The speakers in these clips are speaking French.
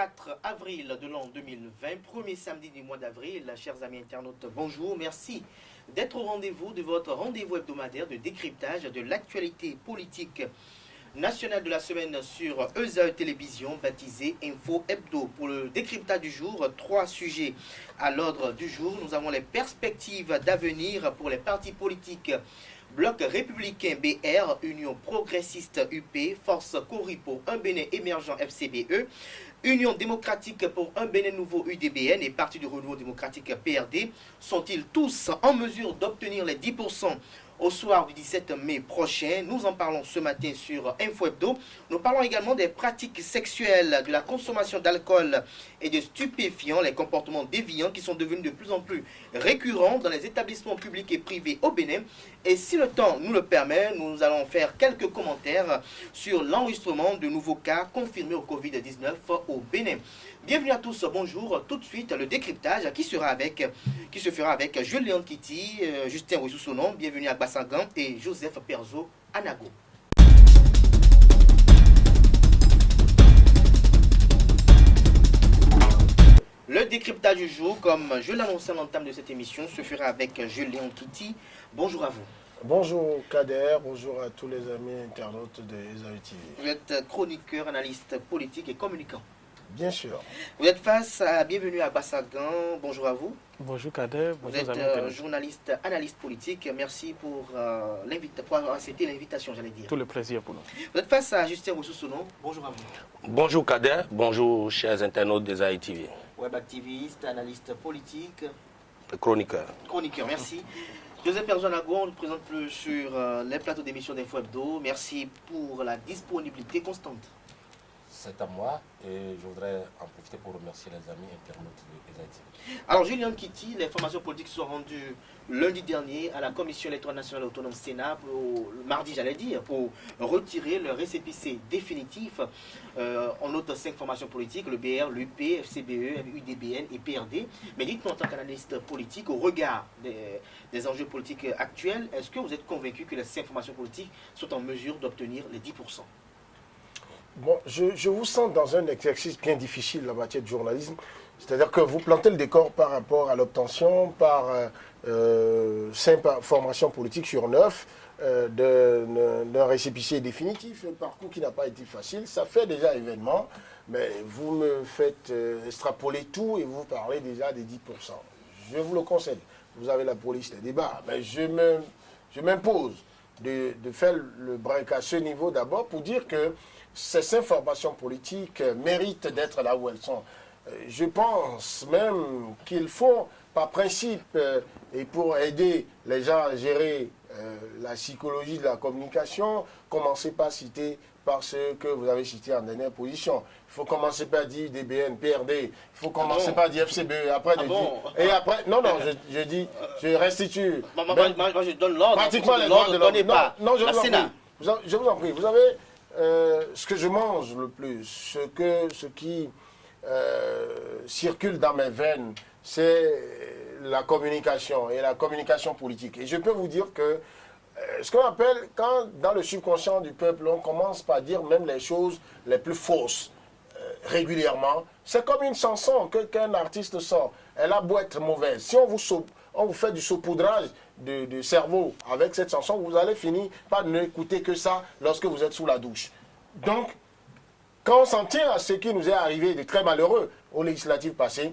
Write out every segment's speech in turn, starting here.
4 avril de l'an 2020, premier samedi du mois d'avril. Chers amis internautes, bonjour, merci d'être au rendez-vous de votre rendez-vous hebdomadaire de décryptage de l'actualité politique nationale de la semaine sur ESAE Télévision, baptisé Info Hebdo. Pour le décryptage du jour, 3 sujets à l'ordre du jour. Nous avons les perspectives d'avenir pour les partis politiques. Bloc républicain BR, Union progressiste UP, Force Cori pour un Bénin émergent FCBE, Union démocratique pour un Bénin nouveau UDBN et Parti du renouveau démocratique PRD sont-ils tous en mesure d'obtenir les 10% au soir du 17 mai prochain? Nous en parlons ce matin sur Info Hebdo. Nous parlons également des pratiques sexuelles, de la consommation d'alcool et de stupéfiants, les comportements déviants qui sont devenus de plus en plus récurrents dans les établissements publics et privés au Bénin. Et si le temps nous le permet, nous allons faire quelques commentaires sur l'enregistrement de nouveaux cas confirmés au Covid-19 au Bénin. Bienvenue à tous, bonjour. Tout de suite, le décryptage qui se fera avec Julien Kitty, Justin Ouissou-Sonon, bienvenue à Bassagan et Joseph Perzo Anago. Le décryptage du jour, comme je l'annonçais à l'entame de cette émission, se fera avec Julien Kitty. Bonjour à vous. Bonjour Kader, bonjour à tous les amis internautes de ESAE TV. Vous êtes chroniqueur, analyste politique et communicant. Bien sûr. Vous êtes face à Bienvenue à Bassagan. Bonjour à vous. Bonjour Kader, bonjour. Vous êtes journaliste, analyste politique. Merci pour avoir accepté l'invitation, j'allais dire. Tout le plaisir pour nous. Vous êtes face à Justin Ouissou-Sonon. Bonjour à vous. Bonjour Kader, bonjour chers internautes des ESAE TV. Web activiste, analyste politique. Chroniqueur. Chroniqueur, merci. Joseph Perzo Anago, on ne présente plus sur les plateaux d'émission d'Info Hebdo. Merci pour la disponibilité constante. C'est à moi et je voudrais en profiter pour remercier les amis internautes de ESAE TV. Alors Julien Kitty, les formations politiques sont rendues lundi dernier à la Commission électorale nationale autonome Sénat, mardi j'allais dire, pour retirer le récépissé définitif. On note 5 formations politiques, le BR, l'UP, FCBE, UDBN et PRD. Mais dites-nous en tant qu'analyste politique, au regard des enjeux politiques actuels, est-ce que vous êtes convaincu que les 5 formations politiques sont en mesure d'obtenir les 10%? Bon, je vous sens dans un exercice bien difficile en matière de journalisme. C'est-à-dire que vous plantez le décor par rapport à l'obtention par 5 formations politiques sur 9 d'un récépissé définitif, un parcours qui n'a pas été facile. Ça fait déjà événement, mais vous me faites extrapoler tout et vous parlez déjà des 10%. Je vous le concède. Vous avez la police des débats, mais je m'impose de faire le break à ce niveau d'abord pour dire que ces 5 formations politiques méritent d'être là où elles sont. Je pense même qu'il faut, par principe, et pour aider les gens à gérer la psychologie de la communication, commencer par ce que vous avez cité en dernière position. Il faut commencer par dire DBN, PRD, il faut commencer par dire FCBE, après et après, non, je dis, je restitue. Moi, je donne l'ordre. Pratiquement les droits de l'homme. Non, je vous en prie. Vous avez ce que je mange le plus, ce qui circule dans mes veines, c'est la communication et la communication politique. Et je peux vous dire que ce qu'on appelle, quand dans le subconscient du peuple, on commence par dire même les choses les plus fausses régulièrement, c'est comme une chanson qu'un artiste sort. Elle a beau être mauvaise. Si on vous fait du saupoudrage de cerveau avec cette chanson, vous allez finir par n'écouter que ça lorsque vous êtes sous la douche. Donc, quand on s'en tient à ce qui nous est arrivé de très malheureux aux législatives passées,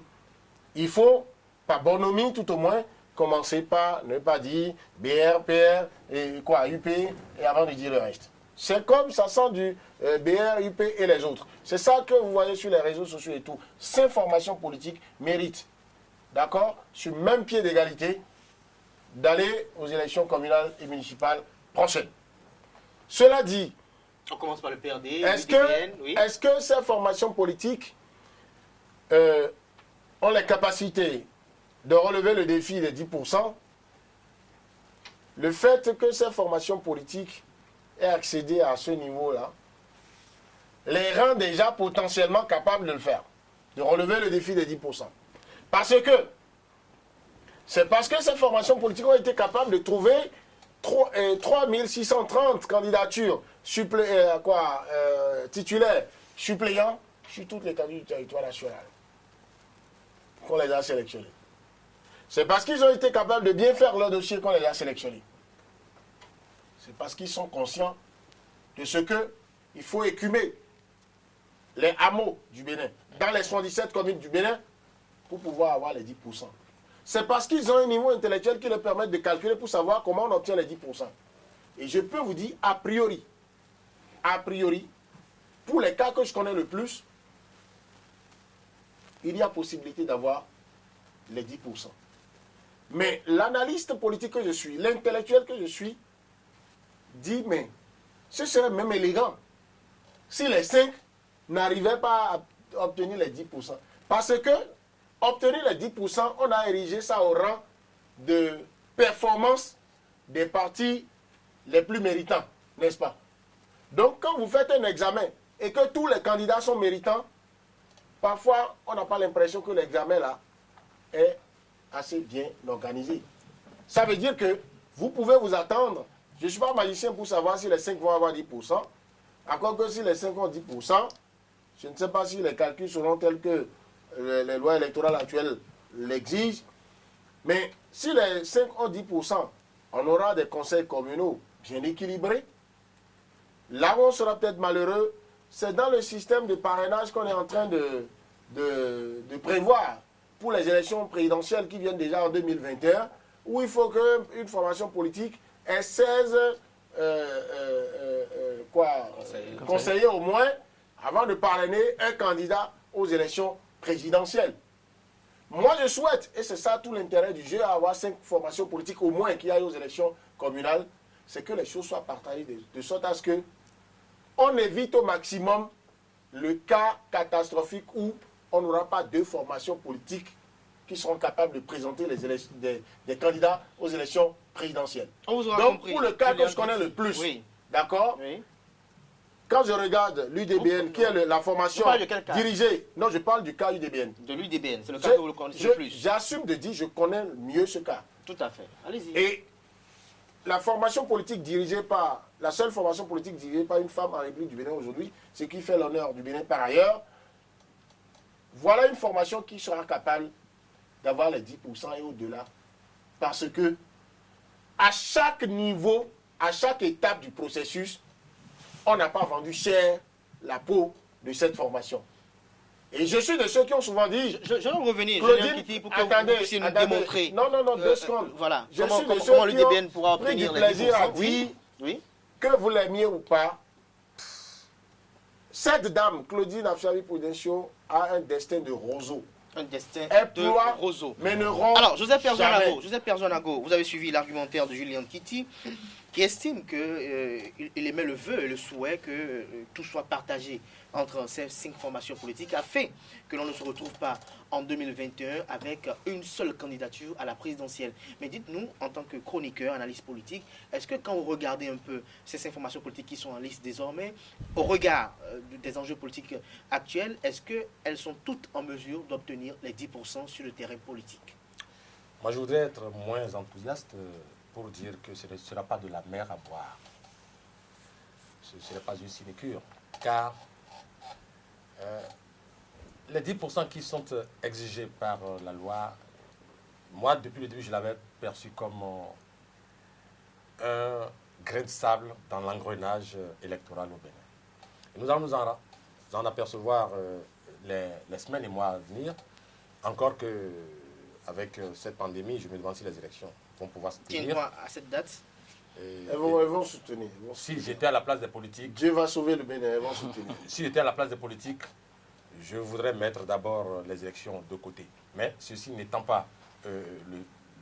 il faut, par bonhomie tout au moins, commencer par ne pas dire BR, PR, et quoi, UP, et avant de dire le reste. C'est comme ça sent du BR, UP et les autres. C'est ça que vous voyez sur les réseaux sociaux et tout. Ces formations politiques méritent, d'accord, sur le même pied d'égalité, d'aller aux élections communales et municipales prochaines. Cela dit, on commence par le PRD, est-ce que ces formations politiques ont les capacités de relever le défi des 10%? Le fait que ces formations politiques aient accédé à ce niveau-là les rend déjà potentiellement capables de le faire, de relever le défi des 10%. C'est parce que ces formations politiques ont été capables de trouver 3630 candidatures titulaires suppléants sur toutes les candidats du territoire national qu'on les a sélectionnés. C'est parce qu'ils ont été capables de bien faire leur dossier qu'on les a sélectionnés. C'est parce qu'ils sont conscients de ce qu'il faut écumer les hameaux du Bénin, dans les 77 communes du Bénin, pour pouvoir avoir les 10%. C'est parce qu'ils ont un niveau intellectuel qui leur permet de calculer pour savoir comment on obtient les 10%. Et je peux vous dire, a priori, pour les cas que je connais le plus, il y a possibilité d'avoir les 10%. Mais l'analyste politique que je suis, l'intellectuel que je suis, dit, mais ce serait même élégant si les 5 n'arrivaient pas à obtenir les 10%. Parce que obtenir les 10%, on a érigé ça au rang de performance des partis les plus méritants, n'est-ce pas? Donc, quand vous faites un examen et que tous les candidats sont méritants, parfois, on n'a pas l'impression que l'examen là est assez bien organisé. Ça veut dire que vous pouvez vous attendre. Je ne suis pas magicien pour savoir si les 5 vont avoir 10%. Encore que si les 5 ont 10%, je ne sais pas si les calculs seront tels que les lois électorales actuelles l'exigent. Mais si les 5 ont 10%, on aura des conseils communaux bien équilibrés. Là où on sera peut-être malheureux, c'est dans le système de parrainage qu'on est en train de prévoir pour les élections présidentielles qui viennent déjà en 2021, où il faut qu'une formation politique ait 16 conseillers au moins avant de parrainer un candidat aux élections présidentielles. Moi, je souhaite, et c'est ça tout l'intérêt du jeu, à avoir 5 formations politiques au moins qui aillent aux élections communales, c'est que les choses soient partagées de sorte à ce que on évite au maximum le cas catastrophique où on n'aura pas 2 formations politiques qui seront capables de présenter des candidats aux élections présidentielles. Donc, pour le cas que je connais le plus, oui. D'accord, oui. Quand je regarde l'UDBN, qui est la formation dirigée... Non, je parle du cas UDBN. De l'UDBN, c'est le cas que vous le connaissez le plus. J'assume de dire, je connais mieux ce cas. Tout à fait. Allez-y. Et la formation politique dirigée par... La seule formation politique dirigée par une femme en République du Bénin aujourd'hui, ce qui fait l'honneur du Bénin par ailleurs, voilà une formation qui sera capable d'avoir les 10% et au-delà. Parce que à chaque niveau, à chaque étape du processus, on n'a pas vendu cher la peau de cette formation. Et je suis de ceux qui ont souvent dit... Je vais revenir, Claudine, pour que vous puissiez nous démontrer. Non, 2 secondes. Voilà. Je suis de comment ceux l'UDBN pourra pris obtenir du les plaisir 10%. à dire que vous l'aimiez ou pas. Cette dame, Claudine Afshari Prudential, a un destin de roseau. Un destin de roseau. Mais ne rompt Alors, Joseph Perjonago, vous avez suivi l'argumentaire de Julien Kitty, qui estime qu'il émet le vœu et le souhait que tout soit partagé entre ces 5 formations politiques afin que l'on ne se retrouve pas en 2021 avec une seule candidature à la présidentielle. Mais dites-nous, en tant que chroniqueur, analyste politique, est-ce que quand vous regardez un peu ces 5 formations politiques qui sont en liste désormais, au regard des enjeux politiques actuels, est-ce qu'elles sont toutes en mesure d'obtenir les 10% sur le terrain politique? Moi, je voudrais être moins enthousiaste pour dire que ce ne sera pas de la mer à boire. Ce ne serait pas une sinécure, car les 10% qui sont exigés par la loi, moi, depuis le début, je l'avais perçu comme un grain de sable dans l'engrenage électoral au Bénin. Et nous allons nous en apercevoir les semaines et mois à venir, encore que avec cette pandémie, je me demande si les élections vont pouvoir se tenir. À cette date? Elles vont soutenir. Si j'étais à la place des politiques... Dieu va sauver le Bénin, elles vont soutenir. Si j'étais à la place des politiques, je voudrais mettre d'abord les élections de côté. Mais ceci n'étant pas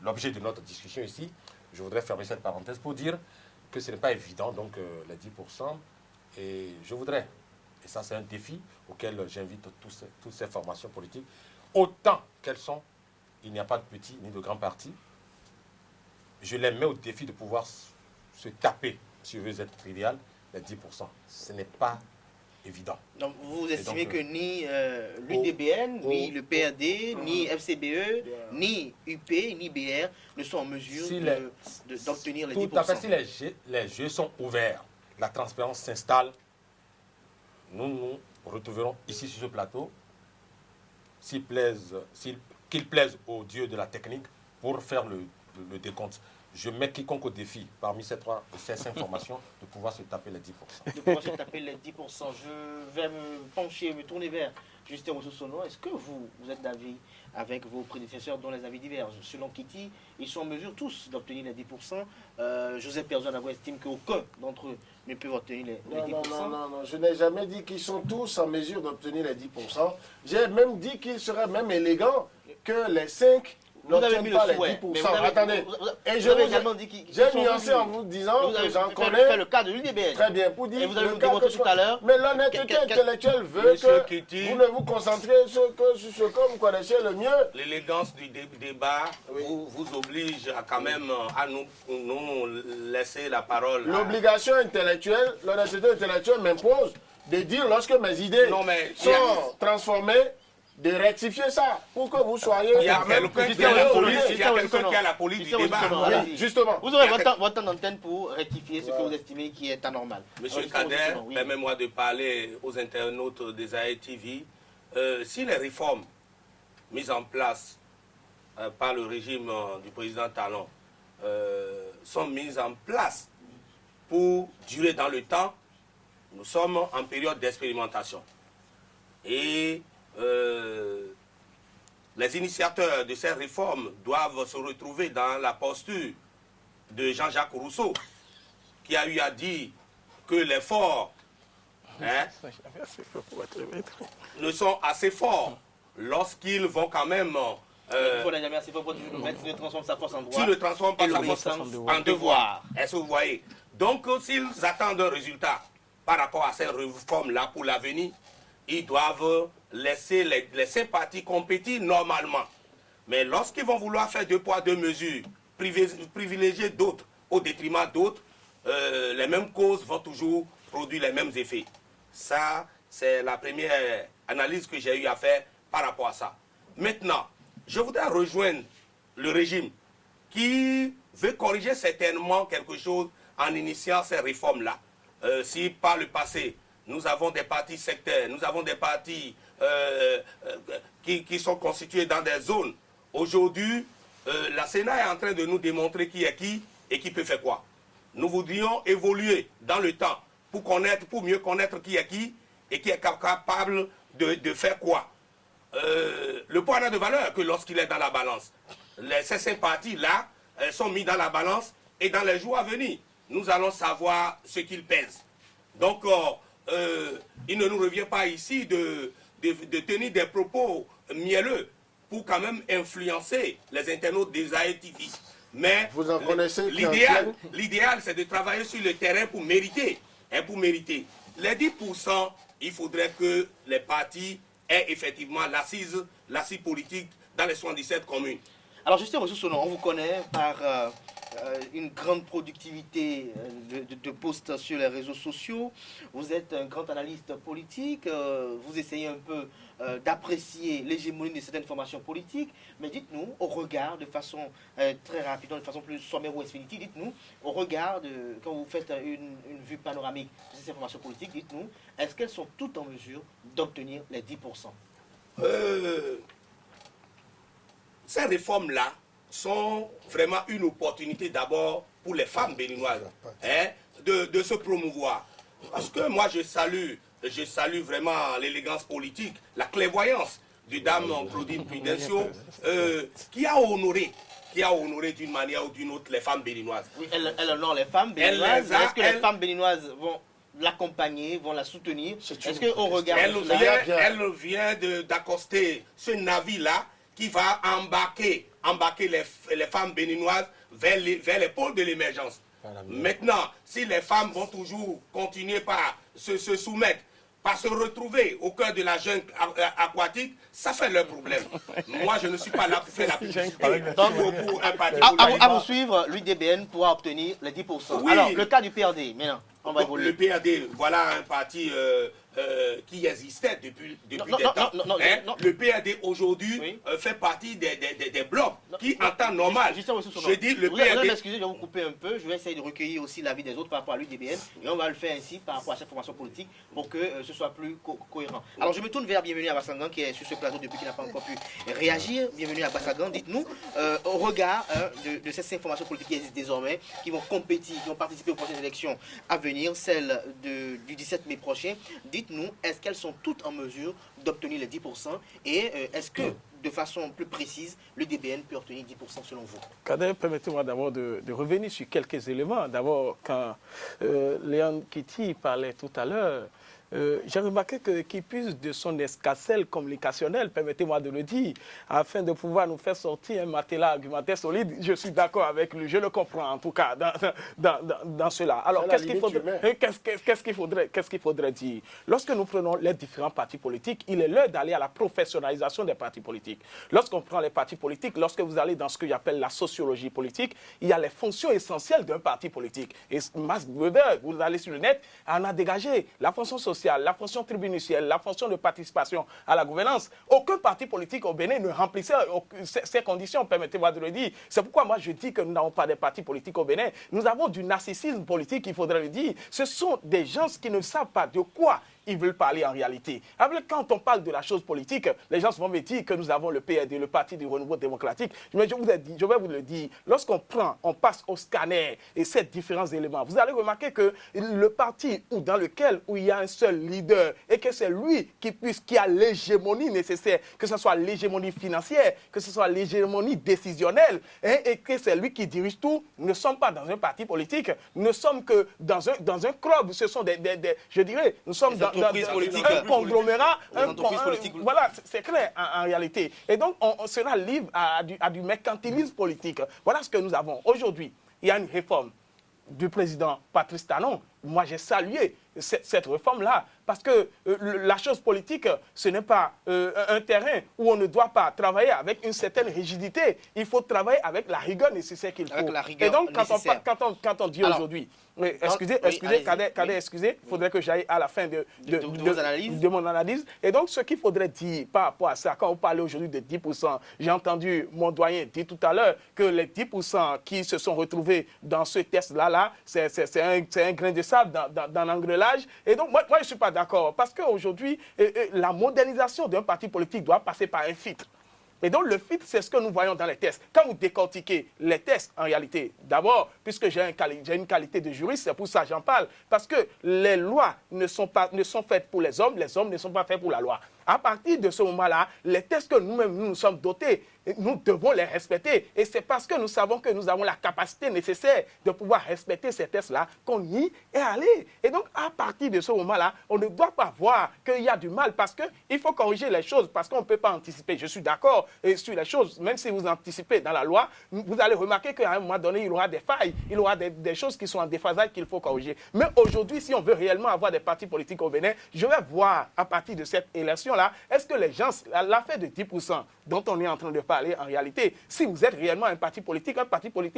l'objet de notre discussion ici, je voudrais fermer cette parenthèse pour dire que ce n'est pas évident, donc les 10%. Et je voudrais, et ça c'est un défi auquel j'invite toutes ces formations politiques, autant qu'elles sont, il n'y a pas de petits ni de grands partis, je les mets au défi de pouvoir se taper, si je veux être trivial, les 10%. Ce n'est pas évident. Donc vous estimez que ni l'UDBN, ni le PRD, ni FCBE, ni UP, ni BR ne sont en mesure d'obtenir les 10%. Tout à fait, si les jeux sont ouverts, la transparence s'installe, nous retrouverons ici sur ce plateau, qu'il plaise aux dieux de la technique pour faire le décompte. Je mets quiconque au défi, parmi ces 5 formations, de pouvoir se taper les 10%. De pouvoir se taper les 10%. Je vais me pencher, me tourner vers Justin Oussoussono. Est-ce que vous êtes d'avis avec vos prédécesseurs dont les avis divergent? Selon Kitty, ils sont en mesure tous d'obtenir les 10%. Joseph Perzon estime qu'aucun d'entre eux ne peut obtenir les 10%. Non, je n'ai jamais dit qu'ils sont tous en mesure d'obtenir les 10%. J'ai même dit qu'il serait même élégant que les 5 n'obtiennent pas les 10%. Attendez, et je également dit qu'ils j'ai nuancé en vous disant que j'en connais. Le cas de l'UDBN. Très bien, pour dire. Et vous avez démontré tout à l'heure. Mais l'honnêteté intellectuelle veut que vous ne vous concentrez sur ce que vous connaissez le mieux. L'élégance du débat vous oblige à quand même à nous laisser la parole. L'obligation intellectuelle, l'honnêteté intellectuelle m'impose de dire lorsque mes idées sont transformées, de rectifier ça pour que vous soyez. Il y a quelqu'un qui a la police du débat. Oui, justement. Vous aurez votre temps d'antenne pour rectifier ce que vous estimez qui est anormal. Monsieur Kader, permettez-moi de parler aux internautes des AETV. Si les réformes mises en place par le régime du président Talon sont mises en place pour durer dans le temps, nous sommes en période d'expérimentation. Et les initiateurs de ces réformes doivent se retrouver dans la posture de Jean-Jacques Rousseau, qui a eu à dire que les forts ne sont assez forts lorsqu'ils vont quand même... il faut jamais assez fort pour toujours le mettre, s'il ne transforme sa force en droit. S'il ne transforme pas sa force en devoir. Est-ce que vous voyez? Donc, s'ils attendent un résultat par rapport à ces réformes-là pour l'avenir, ils doivent laisser les sympathies compétir normalement. Mais lorsqu'ils vont vouloir faire 2 poids 2 mesures, privilégier d'autres au détriment d'autres, les mêmes causes vont toujours produire les mêmes effets. Ça, c'est la première analyse que j'ai eu à faire par rapport à ça. Maintenant, je voudrais rejoindre le régime qui veut corriger certainement quelque chose en initiant ces réformes-là. Si par le passé, nous avons des partis sectaires, nous avons des partis qui sont constitués dans des zones. Aujourd'hui, la Sénat est en train de nous démontrer qui est qui et qui peut faire quoi. Nous voudrions évoluer dans le temps pour mieux connaître qui est qui et qui est capable de faire quoi. Le poids n'a de valeur que lorsqu'il est dans la balance. Ces 5 partis-là sont mis dans la balance et dans les jours à venir, nous allons savoir ce qu'ils pèsent. Donc, il ne nous revient pas ici de tenir des propos mielleux pour quand même influencer les internautes des AETV. Mais vous en connaissez l'idéal, c'est de travailler sur le terrain pour mériter. Les 10%, il faudrait que les partis aient effectivement l'assise politique dans les 77 communes. Alors, Justin Oussoussono, on vous connaît par une grande productivité de posts sur les réseaux sociaux. Vous êtes un grand analyste politique. Vous essayez un peu d'apprécier l'hégémonie de certaines formations politiques. Mais dites-nous, au regard, de façon très rapide, de façon plus sommaire ou expéditive, dites-nous, au regard quand vous faites une vue panoramique de ces formations politiques, dites-nous, est-ce qu'elles sont toutes en mesure d'obtenir les 10%? Ces réformes-là sont vraiment une opportunité d'abord pour les femmes béninoises de se promouvoir. Parce que moi, je salue vraiment l'élégance politique, la clairvoyance de Dame Claudine Prudencio, qui a honoré d'une manière ou d'une autre les femmes béninoises. Oui, elle honore les femmes béninoises. Est-ce que les femmes béninoises vont l'accompagner, vont la soutenir? Est-ce qu'au regard elle vient d'accoster ce navire-là qui va embarquer les femmes béninoises vers les pôles de l'émergence. Maintenant, si les femmes vont toujours continuer par se soumettre, par se retrouver au cœur de la jungle aquatique, ça fait leur problème. Moi, je ne suis pas là pour faire la publicité. Donc, pour un parti à vous suivre, l'UDBN pourra obtenir les 10%. Oui. Alors, le cas du PRD, maintenant, on va évoluer. Le PRD, voilà un parti qui existait depuis des temps. Non. Le PRD aujourd'hui fait partie des blocs qui, en temps normal, je dis le PRD... Excusez, je vais vous couper un peu. Je vais essayer de recueillir aussi l'avis des autres par rapport à l'UDBN. Et on va le faire ainsi par rapport à cette formation politique pour que ce soit plus cohérent. Alors je me tourne vers Bienvenue à Bassagan qui est sur ce plateau depuis qu'il n'a pas encore pu réagir. Bienvenue à Bassagan. Dites-nous, au regard de ces 5 formations politiques qui existent désormais, qui vont compétir, qui vont participer aux prochaines élections à venir, celle du 17 mai prochain, dites-nous, est-ce qu'elles sont toutes en mesure d'obtenir les 10% et est-ce que, de façon plus précise, le DBN peut obtenir 10% selon vous? Kader, permettez-moi d'abord de revenir sur quelques éléments. D'abord, quand Léon Kitty parlait tout à l'heure, j'ai remarqué qu'il puise de son escarcelle communicationnelle, permettez-moi de le dire, afin de pouvoir nous faire sortir un matelas argumentaire solide. Je suis d'accord avec lui, je le comprends en tout cas dans cela. Alors, qu'est-ce qu'il faudrait dire? Lorsque nous prenons les différents partis politiques, il est l'heure d'aller à la professionnalisation des partis politiques. Lorsqu'on prend les partis politiques, lorsque vous allez dans ce que j'appelle la sociologie politique, il y a les fonctions essentielles d'un parti politique. Et Max Weber, vous allez sur le net, en a dégagé la fonction sociale, la fonction tribunicielle, la fonction de participation à la gouvernance. Aucun parti politique au Bénin ne remplissait ces conditions, permettez-moi de le dire. C'est pourquoi moi je dis que nous n'avons pas de partis politiques au Bénin. Nous avons du narcissisme politique, il faudrait le dire. Ce sont des gens qui ne savent pas de quoi ils veulent parler en réalité. Quand on parle de la chose politique, les gens vont me dire que nous avons le PRD, le Parti du Renouveau démocratique. Mais je vais vous le dire, lorsqu'on passe au scanner et ces différents éléments, vous allez remarquer que le parti dans lequel il y a un seul leader et que c'est lui qui a l'hégémonie nécessaire, que ce soit l'hégémonie financière, que ce soit l'hégémonie décisionnelle, et que c'est lui qui dirige tout, nous ne sommes pas dans un parti politique, nous ne sommes que dans un club, ce sont je dirais, nous sommes dans un conglomérat, voilà, c'est clair en réalité. Et donc, cela livre à du mercantilisme politique. Voilà ce que nous avons. Aujourd'hui, il y a une réforme du président Patrice Talon. Moi, j'ai salué cette réforme-là, parce que la chose politique, ce n'est pas un terrain où on ne doit pas travailler avec une certaine rigidité. Il faut travailler avec la rigueur nécessaire qu'il faut. Et donc, quand on dit aujourd'hui, excusez, excusez, il faudrait que j'aille à la fin de mon analyse. Et donc, ce qu'il faudrait dire par rapport à ça, quand on parle aujourd'hui de 10%, j'ai entendu mon doyen dire tout à l'heure que les 10% qui se sont retrouvés dans ce test-là, c'est un grain de sable dans l'engrenage. Et donc, moi je ne suis pas d'accord. Parce qu'aujourd'hui, la modernisation d'un parti politique doit passer par un filtre. Et donc, le filtre, c'est ce que nous voyons dans les tests. Quand vous décortiquez les tests, en réalité, d'abord, puisque j'ai une qualité de juriste, c'est pour ça que j'en parle. Parce que les lois ne sont faites pour les hommes ne sont pas faits pour la loi. À partir de ce moment-là, les tests que nous-mêmes nous sommes dotés, nous devons les respecter. Et c'est parce que nous savons que nous avons la capacité nécessaire de pouvoir respecter ces tests-là qu'on y est allé. Et donc, à partir de ce moment-là, on ne doit pas voir qu'il y a du mal parce qu'il faut corriger les choses, parce qu'on ne peut pas anticiper. Je suis d'accord sur les choses. Même si vous anticipez dans la loi, vous allez remarquer qu'à un moment donné, il y aura des failles, il y aura des choses qui sont en déphasage qu'il faut corriger. Mais aujourd'hui, si on veut réellement avoir des partis politiques au Bénin, je vais voir à partir de cette élection-là, est-ce que les gens, l'affaire de 10% dont on est en train de parler en réalité, si vous êtes réellement un parti politique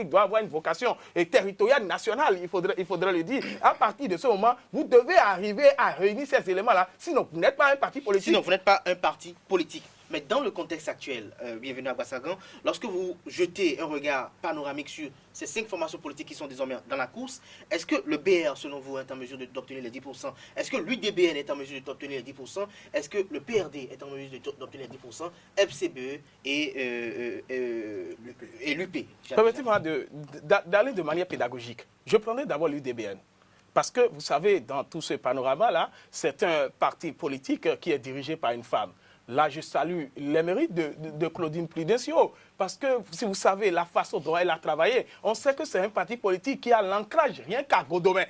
doit avoir une vocation territoriale, nationale, il faudrait le dire. À partir de ce moment, vous devez arriver à réunir ces éléments-là, sinon vous n'êtes pas un parti politique. Sinon vous n'êtes pas un parti politique. Mais dans le contexte actuel, bienvenue à Bassagan, lorsque vous jetez un regard panoramique sur ces 5 formations politiques qui sont désormais dans la course, est-ce que le BR, selon vous, est en mesure d'obtenir les 10%? Est-ce que l'UDBN est en mesure d'obtenir les 10%? Est-ce que le PRD est en mesure d'obtenir les 10%? FCBE et l'UP. Permettez-moi d'aller de manière pédagogique. Je prendrai d'abord l'UDBN. Parce que, vous savez, dans tout ce panorama-là, c'est un parti politique qui est dirigé par une femme. Là, je salue les mérites de Claudine Prudencio. Parce que, si vous savez la façon dont elle a travaillé, on sait que c'est un parti politique qui a l'ancrage rien qu'à Godomé.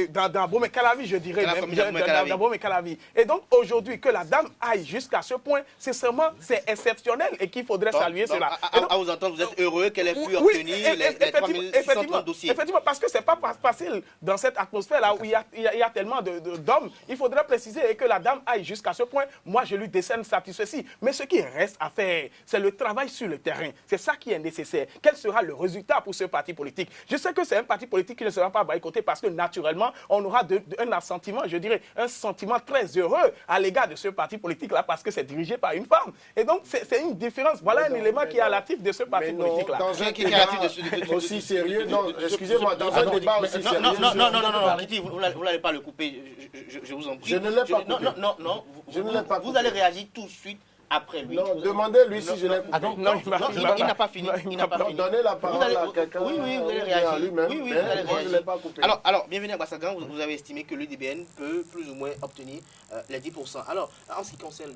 Dans Bomé-Calavi, je dirais. Dans Bomé-Calavi. Et donc, aujourd'hui, que la dame aille jusqu'à ce point, c'est exceptionnel et qu'il faudrait saluer cela. À vous entendre, vous êtes heureux qu'elle ait pu obtenir les 3630 dossiers. Effectivement, parce que ce n'est pas facile dans cette atmosphère-là où il y a tellement d'hommes. Il faudrait préciser que la dame aille jusqu'à ce point. Moi, je lui décerne satisfait. Mais ce qui reste à faire, c'est le travail sur le terrain. C'est ça qui est nécessaire. Quel sera le résultat pour ce parti politique? Je sais que c'est un parti politique qui ne sera pas boycotté parce que naturellement, on aura un assentiment, je dirais, un sentiment très heureux à l'égard de ce parti politique-là, parce que c'est dirigé par une femme. Et donc, c'est une différence. Voilà un élément qui est à l'actif de ce parti politique-là. Dans un débat aussi sérieux, non, excusez-moi, dans un débat aussi sérieux... Non, Kitty, vous n'allez pas le couper, je vous en prie. Je ne l'ai pas coupé. Non, je ne l'ai pas vous coupé. allez réagir tout de suite après lui. Non, demandez-lui si je l'ai coupé. Il n'a pas fini. Donnez la parole à quelqu'un. Oui, vous allez réagir. lui-même. Oui, vous mais allez moi, je ne réagir. l'ai pas coupé. Alors, bienvenue à Bassagan, vous avez estimé que l'UDBN peut plus ou moins obtenir les 10%. Alors, en ce qui concerne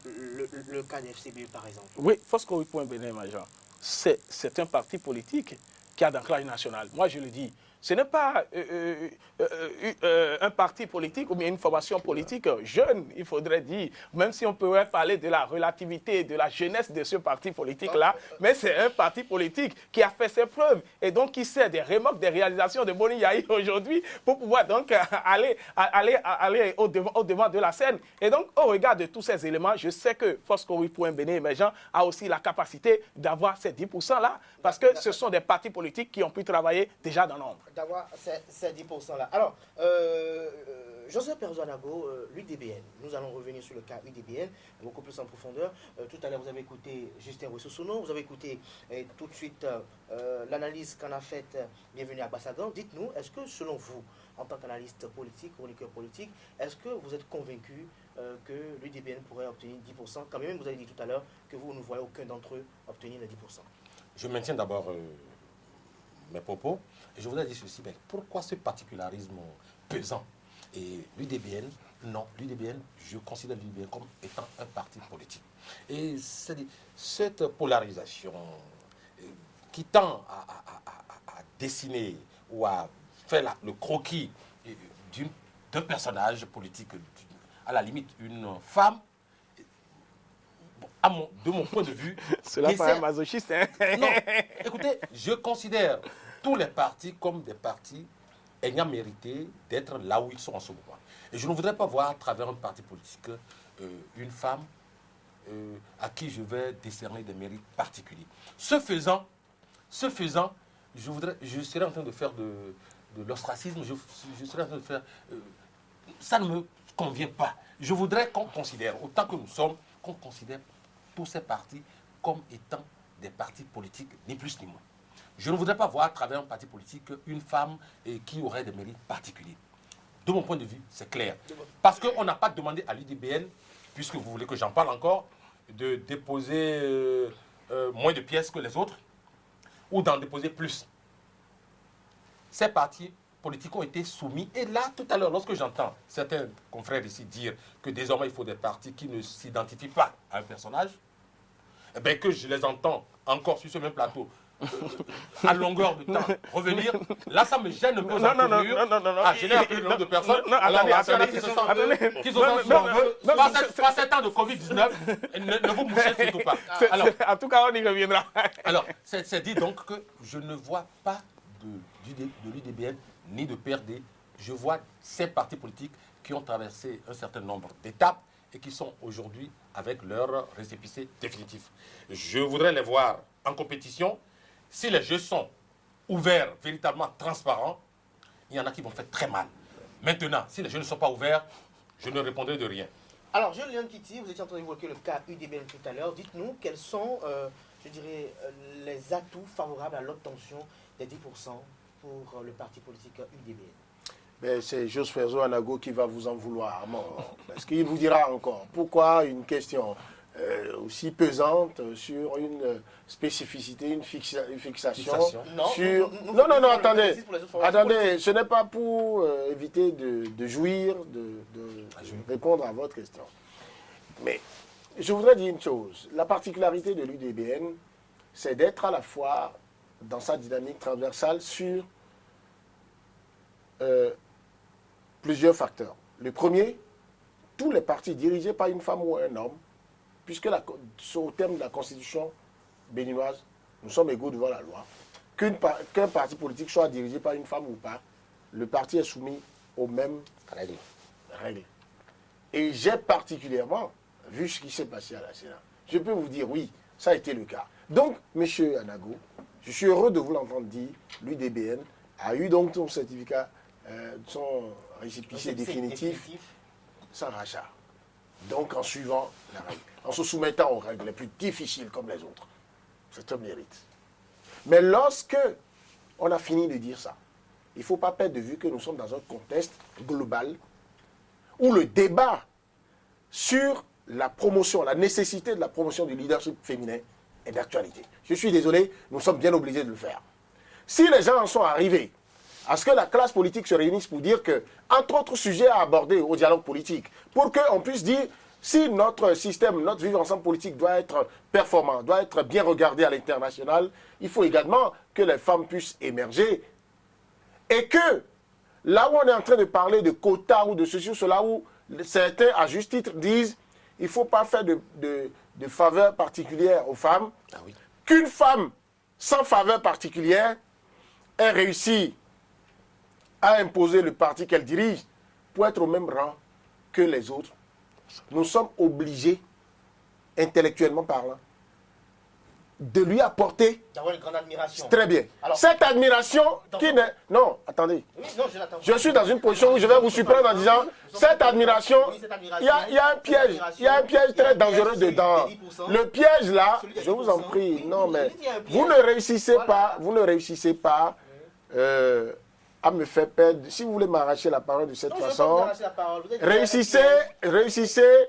le cas de FCBE, par exemple. Oui, Foscowi.Bénin, Major, c'est un parti politique qui a d'ancrage national. Moi, je le dis. Ce n'est pas un parti politique ou bien une formation politique jeune, il faudrait dire, même si on pourrait parler de la relativité, de la jeunesse de ce parti politique-là, mais c'est un parti politique qui a fait ses preuves et donc qui sait des remorques, des réalisations de Boni Yahi aujourd'hui pour pouvoir donc aller au-devant de la scène. Et donc, au regard de tous ces éléments, je sais que Foscowi.Bénin émergent a aussi la capacité d'avoir ces 10%-là, parce que ce sont des partis politiques qui ont pu travailler déjà dans l'ombre. D'avoir ces 10%-là. Alors, Joseph Perzo-Anago, l'UDBN, nous allons revenir sur le cas UDBN, beaucoup plus en profondeur. Tout à l'heure, vous avez écouté Justin Wessossono, vous avez écouté tout de suite l'analyse qu'en a faite Bienvenue à Bassagan. Dites-nous, est-ce que selon vous, en tant qu'analyste politique, chroniqueur politique, est-ce que vous êtes convaincu que l'UDBN pourrait obtenir 10%? Quand même, vous avez dit tout à l'heure que vous ne voyez aucun d'entre eux obtenir les 10%. Je maintiens d'abord mes propos. Et je voudrais dire ceci, mais pourquoi ce particularisme pesant? Et l'UDBN, non, l'UDBN, je considère l'UDBN comme étant un parti politique. Et cette polarisation qui tend à dessiner ou à faire le croquis d'un personnage politique, à la limite une femme, de mon point de vue... Cela paraît masochiste, hein? Non, écoutez, je considère tous les partis comme des partis ayant mérité d'être là où ils sont en ce moment. Et je ne voudrais pas voir à travers un parti politique une femme à qui je vais décerner des mérites particuliers. Ce faisant, je serais en train de faire de l'ostracisme, je serais en train de faire... ça ne me convient pas. Je voudrais qu'on considère, autant que nous sommes, qu'on considère tous ces partis comme étant des partis politiques, ni plus ni moins. Je ne voudrais pas voir à travers un parti politique une femme qui aurait des mérites particuliers. De mon point de vue, c'est clair. Parce qu'on n'a pas demandé à l'UDBN, puisque vous voulez que j'en parle encore, de déposer moins de pièces que les autres, ou d'en déposer plus. Ces partis politiques ont été soumis. Et là, tout à l'heure, lorsque j'entends certains confrères ici dire que désormais il faut des partis qui ne s'identifient pas à un personnage, eh bien que je les entends encore sur ce même plateau, à longueur de temps, revenir, là ça me gêne un peu. Non. Ah, je n'ai appris le nombre de personnes. Alors, Attendez. qui se sentent pas 7 ans de Covid-19, ne vous mouchez surtout pas. Alors, en tout cas, on y reviendra. Alors, c'est dit donc que je ne vois pas de l'UDBN ni de PRD. Je vois ces partis politiques qui ont traversé un certain nombre d'étapes et qui sont aujourd'hui avec leur récépissé définitif. Je voudrais les voir en compétition. Si les jeux sont ouverts, véritablement transparents, il y en a qui vont faire très mal. Maintenant, si les jeux ne sont pas ouverts, je ne répondrai de rien. Alors, Julien Kitty, vous étiez en train d'évoquer le cas UDBN tout à l'heure. Dites-nous quels sont, je dirais, les atouts favorables à l'obtention des 10% pour le parti politique UDBN. Ben, c'est Joseph Perzo-Anago qui va vous en vouloir. Parce qu'il vous dira encore pourquoi une question aussi pesante sur une spécificité, une fixation. Non, attendez, ce n'est pas pour éviter de jouir, de répondre à votre question. Mais je voudrais dire une chose, la particularité de l'UDBN, c'est d'être à la fois dans sa dynamique transversale sur plusieurs facteurs. Le premier, tous les partis dirigés par une femme ou un homme, puisque au terme de la Constitution béninoise, nous sommes égaux devant la loi, qu'un parti politique soit dirigé par une femme ou pas, le parti est soumis aux mêmes règles. Et j'ai particulièrement vu ce qui s'est passé à la Sénat. Je peux vous dire, oui, ça a été le cas. Donc, M. Anago, je suis heureux de vous l'entendre dire, l'UDBN a eu donc son certificat son récépissé définitif sans rachat. Donc en suivant la règle, en se soumettant aux règles les plus difficiles comme les autres. C'est un mérite. Mais lorsque on a fini de dire ça, il ne faut pas perdre de vue que nous sommes dans un contexte global où le débat sur la promotion, la nécessité de la promotion du leadership féminin est d'actualité. Je suis désolé, nous sommes bien obligés de le faire. Si les gens en sont arrivés à ce que la classe politique se réunisse pour dire que, entre autres sujets à aborder au dialogue politique, pour qu'on puisse dire si notre système, notre vivre ensemble politique doit être performant, doit être bien regardé à l'international, il faut également que les femmes puissent émerger et que là où on est en train de parler de quotas ou de ceci ou cela, où certains, à juste titre, disent il ne faut pas faire de faveur particulière aux femmes, qu'une femme sans faveur particulière ait réussi à imposer le parti qu'elle dirige pour être au même rang que les autres. Nous sommes obligés, intellectuellement parlant, de lui apporter... D'avoir une grande admiration. Très bien. Alors, cette admiration qui n'est... Non, attendez. Oui, non, je l'attends. Je suis dans une position où je vais vous surprendre en disant cette admiration, il y a un piège. Il y a un piège très dangereux dedans. Le piège là, je vous en prie, non mais vous ne réussissez pas à me faire perdre. Si vous voulez m'arracher la parole de cette façon, réussissez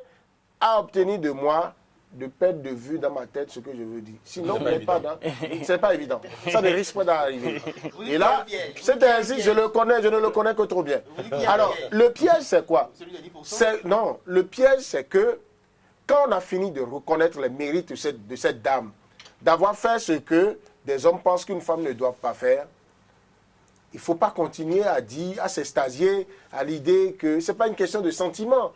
à obtenir de moi de perdre de vue dans ma tête ce que je veux dire. Sinon, vous n'êtes pas dans... C'est pas évident. Ça ne risque pas d'arriver. Et là, c'est ainsi, je le connais, je ne le connais que trop bien. Alors, le piège, c'est quoi? Non, le piège, c'est que quand on a fini de reconnaître les mérites de cette dame, d'avoir fait ce que des hommes pensent qu'une femme ne doit pas faire, il ne faut pas continuer à dire, à s'extasier à l'idée que ce n'est pas une question de sentiment.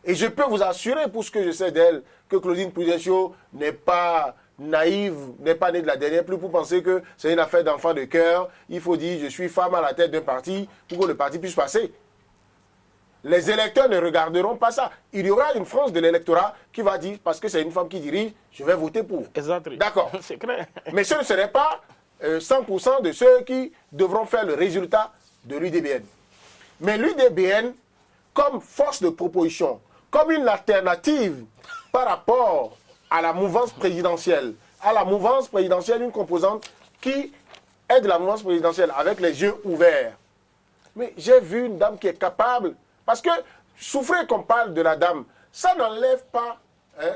Et je peux vous assurer, pour ce que je sais d'elle, que Claudine Prudencio n'est pas naïve, n'est pas née de la dernière pluie pour penser que c'est une affaire d'enfant de cœur. Il faut dire, je suis femme à la tête d'un parti pour que le parti puisse passer. Les électeurs ne regarderont pas ça. Il y aura une frange de l'électorat qui va dire, parce que c'est une femme qui dirige, je vais voter pour. Exactement. D'accord. C'est clair. Mais ce ne serait pas 100% de ceux qui devront faire le résultat de l'UDBN. Mais l'UDBN, comme force de proposition, comme une alternative par rapport à la mouvance présidentielle. À la mouvance présidentielle, une composante qui est de la mouvance présidentielle avec les yeux ouverts. Mais j'ai vu une dame qui est capable, parce que souffrir qu'on parle de la dame, ça n'enlève pas,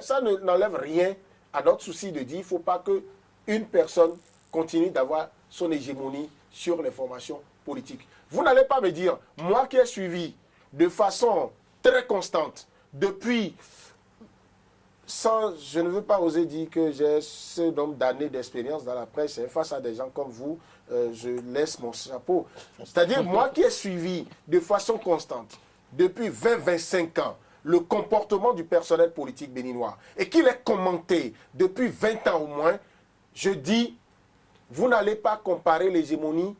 ça n'enlève rien à notre souci de dire qu'il ne faut pas qu'une personne continue d'avoir son hégémonie sur les formations politiques. Vous n'allez pas me dire, moi qui ai suivi de façon très constante, depuis, je ne veux pas oser dire que j'ai ce nombre d'années d'expérience dans la presse, et face à des gens comme vous, je laisse mon chapeau. C'est-à-dire, moi qui ai suivi de façon constante, depuis 20-25 ans, le comportement du personnel politique béninois, et qu'il est commenté depuis 20 ans au moins, je dis, vous n'allez pas comparer l'hégémonie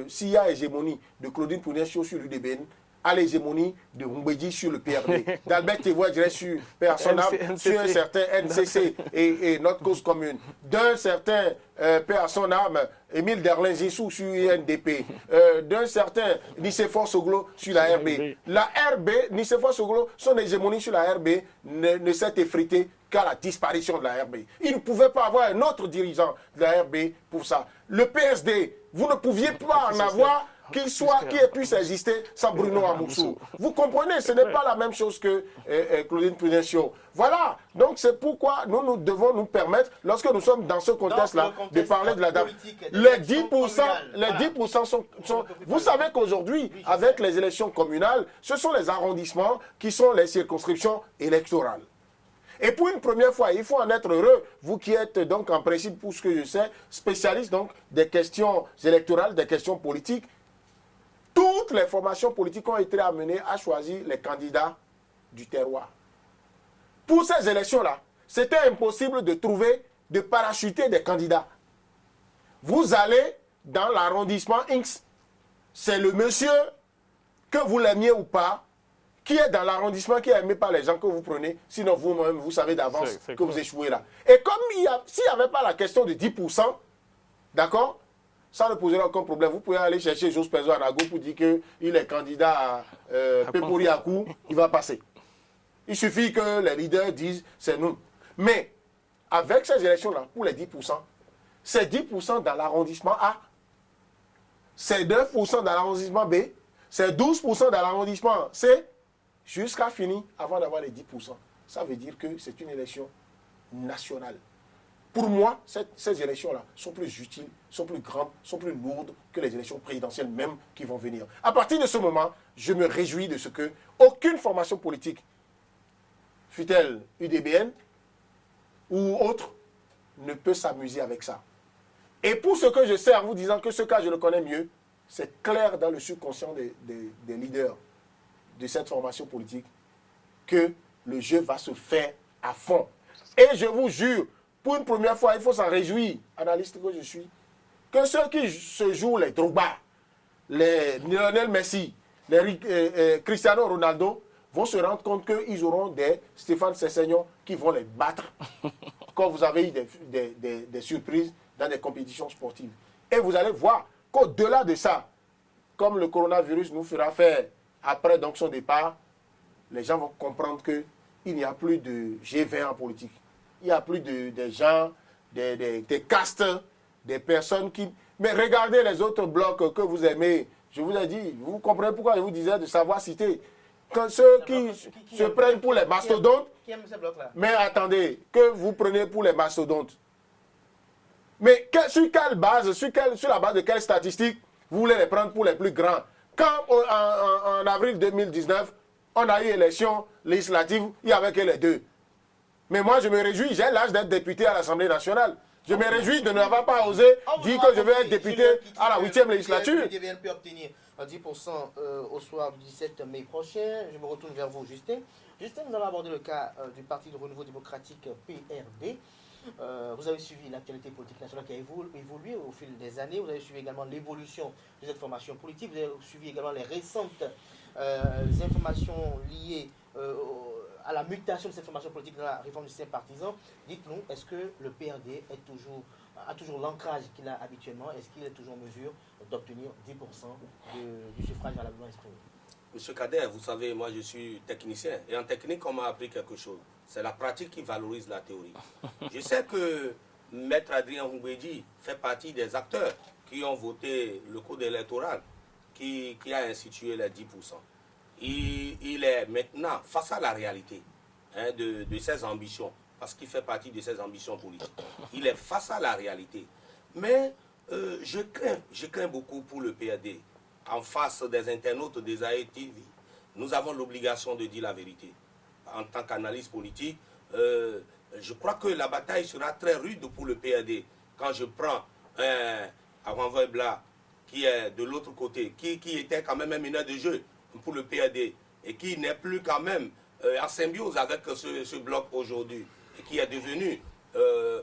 s'il y a hégémonie de Claudine Prudencio sur l'UDBN, à l'hégémonie de Mbedi sur le PRD, d'Albert Tevois sur Personne sur un certain NCC et notre cause commune, d'un certain Personne Émile Derlin-Zissou sur UNDP, d'un certain Nicéphore Soglo sur la RB. La RB, Nicéphore Soglo, son hégémonie sur la RB ne s'est effritée qu'à la disparition de la RB. Il ne pouvait pas avoir un autre dirigeant de la RB pour ça. Le PSD, vous ne pouviez pas en avoir qu'il puisse exister sans Bruno Amoussou. Vous comprenez, ce n'est pas la même chose que Claudine Prudencio. Voilà, donc c'est pourquoi nous devons nous permettre, lorsque nous sommes dans ce contexte-là, de parler de la dame. Les 10% sont... Vous savez qu'aujourd'hui, avec les élections communales, ce sont les arrondissements qui sont les circonscriptions électorales. Et pour une première fois, il faut en être heureux, vous qui êtes donc en principe, pour ce que je sais, spécialiste donc des questions électorales, des questions politiques. Toutes les formations politiques ont été amenées à choisir les candidats du terroir. Pour ces élections-là, c'était impossible de trouver, de parachuter des candidats. Vous allez dans l'arrondissement X, c'est le monsieur, que vous l'aimiez ou pas, qui est dans l'arrondissement, qui est aimé par les gens que vous prenez, sinon vous-même, vous savez d'avance que vous échouez là. Et comme s'il n'y avait pas la question de 10%, d'accord, ça ne posera aucun problème. Vous pouvez aller chercher Jospezo Anago pour dire qu'il est candidat à Pepori Akou, il va passer. Il suffit que les leaders disent c'est nous. Mais avec ces élections-là, pour les 10%, c'est 10% dans l'arrondissement A, c'est 9% dans l'arrondissement B, c'est 12% dans l'arrondissement C, jusqu'à finir avant d'avoir les 10%. Ça veut dire que c'est une élection nationale. Pour moi, ces élections-là sont plus utiles, sont plus grandes, sont plus lourdes que les élections présidentielles même qui vont venir. À partir de ce moment, je me réjouis de ce que aucune formation politique, fût-elle UDBN ou autre, ne peut s'amuser avec ça. Et pour ce que je sais, en vous disant que ce cas, je le connais mieux, c'est clair dans le subconscient des leaders de cette formation politique que le jeu va se faire à fond. Et je vous jure, pour une première fois, il faut s'en réjouir, analyste que je suis, que ceux qui se jouent les Drogba, les Lionel Messi, les Cristiano Ronaldo, vont se rendre compte qu'ils auront des Stéphane Sessegnon qui vont les battre quand vous avez eu des surprises dans des compétitions sportives. Et vous allez voir qu'au-delà de ça, comme le coronavirus nous fera faire après donc son départ, les gens vont comprendre qu'il n'y a plus de G20 en politique. Il n'y a plus des gens, des castes, des personnes qui... Mais regardez les autres blocs que vous aimez. Je vous ai dit, vous comprenez pourquoi je vous disais de savoir citer. Quand ceux qui se prennent pour les mastodontes... Qui aime ces blocs-là? Mais attendez, que vous prenez pour les mastodontes. Mais sur quelle base, sur la base de quelles statistiques vous voulez les prendre pour les plus grands? Quand en avril 2019, on a eu élection législative, il n'y avait que les deux. Mais moi, je me réjouis, j'ai l'âge d'être député à l'Assemblée nationale. Je me réjouis de n'avoir pas osé dire que je vais être député à la 8e législature. Le DVN peut obtenir 10% au soir du 17 mai prochain. Je me retourne vers vous, Justin. Justin, nous allons aborder le cas du Parti de Renouveau Démocratique PRD. Vous avez suivi l'actualité politique nationale qui a évolué au fil des années. Vous avez suivi également l'évolution de cette formation politique. Vous avez suivi également les récentes informations liées à la mutation de cette formation politique dans la réforme du système partisan. Dites-nous, est-ce que le PRD a toujours l'ancrage qu'il a habituellement? Est-ce qu'il est toujours en mesure d'obtenir 10% du suffrage valablement exprimé? Monsieur Kader, vous savez, moi je suis technicien. Et en technique, on m'a appris quelque chose. C'est la pratique qui valorise la théorie. Je sais que Maître Adrien Humbedi fait partie des acteurs qui ont voté le code électoral qui a institué les 10%. Il est maintenant face à la réalité de ses ambitions, parce qu'il fait partie de ses ambitions politiques. Il est face à la réalité. Mais je crains beaucoup pour le PRD. En face des internautes des AETV, nous avons l'obligation de dire la vérité. En tant qu'analyste politique, je crois que la bataille sera très rude pour le PRD. Quand je prends Aranvoy Bla, qui est de l'autre côté, qui était quand même un meneur de jeu pour le PRD, et qui n'est plus quand même en symbiose avec ce bloc aujourd'hui, et qui est devenu de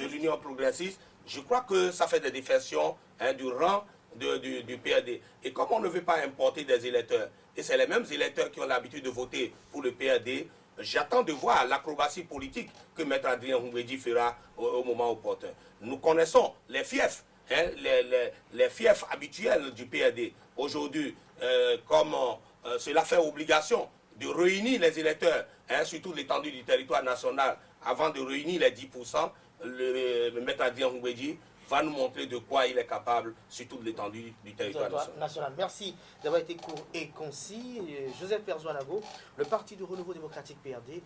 l'Union progressiste, je crois que ça fait des défections du rang du PRD. Et comme on ne veut pas importer des électeurs, et c'est les mêmes électeurs qui ont l'habitude de voter pour le PRD, j'attends de voir l'acrobatie politique que Maître Adrien Humbedi fera au moment opportun. Nous connaissons les fiefs, les fiefs habituels du PRD. Aujourd'hui, comme cela fait obligation de réunir les électeurs sur toute l'étendue du territoire national avant de réunir les 10%, le Maître Adrien Humbedi va nous montrer de quoi il est capable sur toute l'étendue du territoire national. Merci d'avoir été court et concis. Joseph Perzo-Anago, le Parti de Renouveau Démocratique PRD,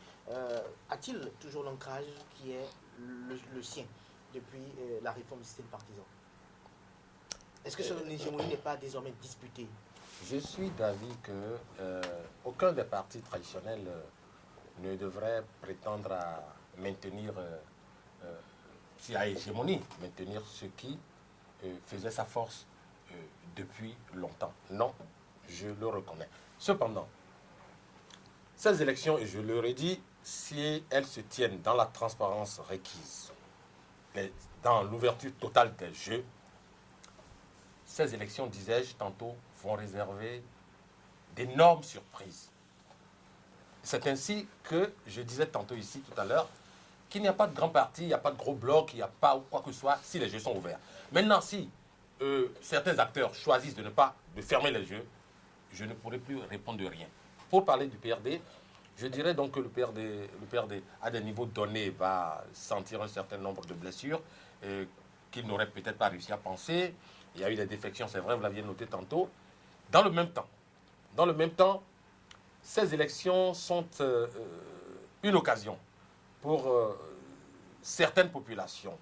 a-t-il toujours l'ancrage qui est le sien depuis la réforme du système partisan? Est-ce que son hégémonie n'est pas désormais disputée? Je suis d'avis que aucun des partis traditionnels ne devrait prétendre à maintenir, si à hégémonie, maintenir ce qui faisait sa force depuis longtemps. Non, je le reconnais. Cependant, ces élections, et je le redis, si elles se tiennent dans la transparence requise, dans l'ouverture totale des jeux, ces élections, disais-je tantôt, vont réserver d'énormes surprises. C'est ainsi que, je disais tantôt ici tout à l'heure, qu'il n'y a pas de grand parti, il n'y a pas de gros bloc, il n'y a pas quoi que ce soit si les jeux sont ouverts. Maintenant, si certains acteurs choisissent de fermer les yeux, je ne pourrai plus répondre de rien. Pour parler du PRD, je dirais donc que le PRD à des niveaux donnés va sentir un certain nombre de blessures qu'il n'aurait peut-être pas réussi à penser. Il y a eu des défections, c'est vrai, vous l'aviez noté tantôt. Dans le même temps, ces élections sont une occasion pour certaines populations,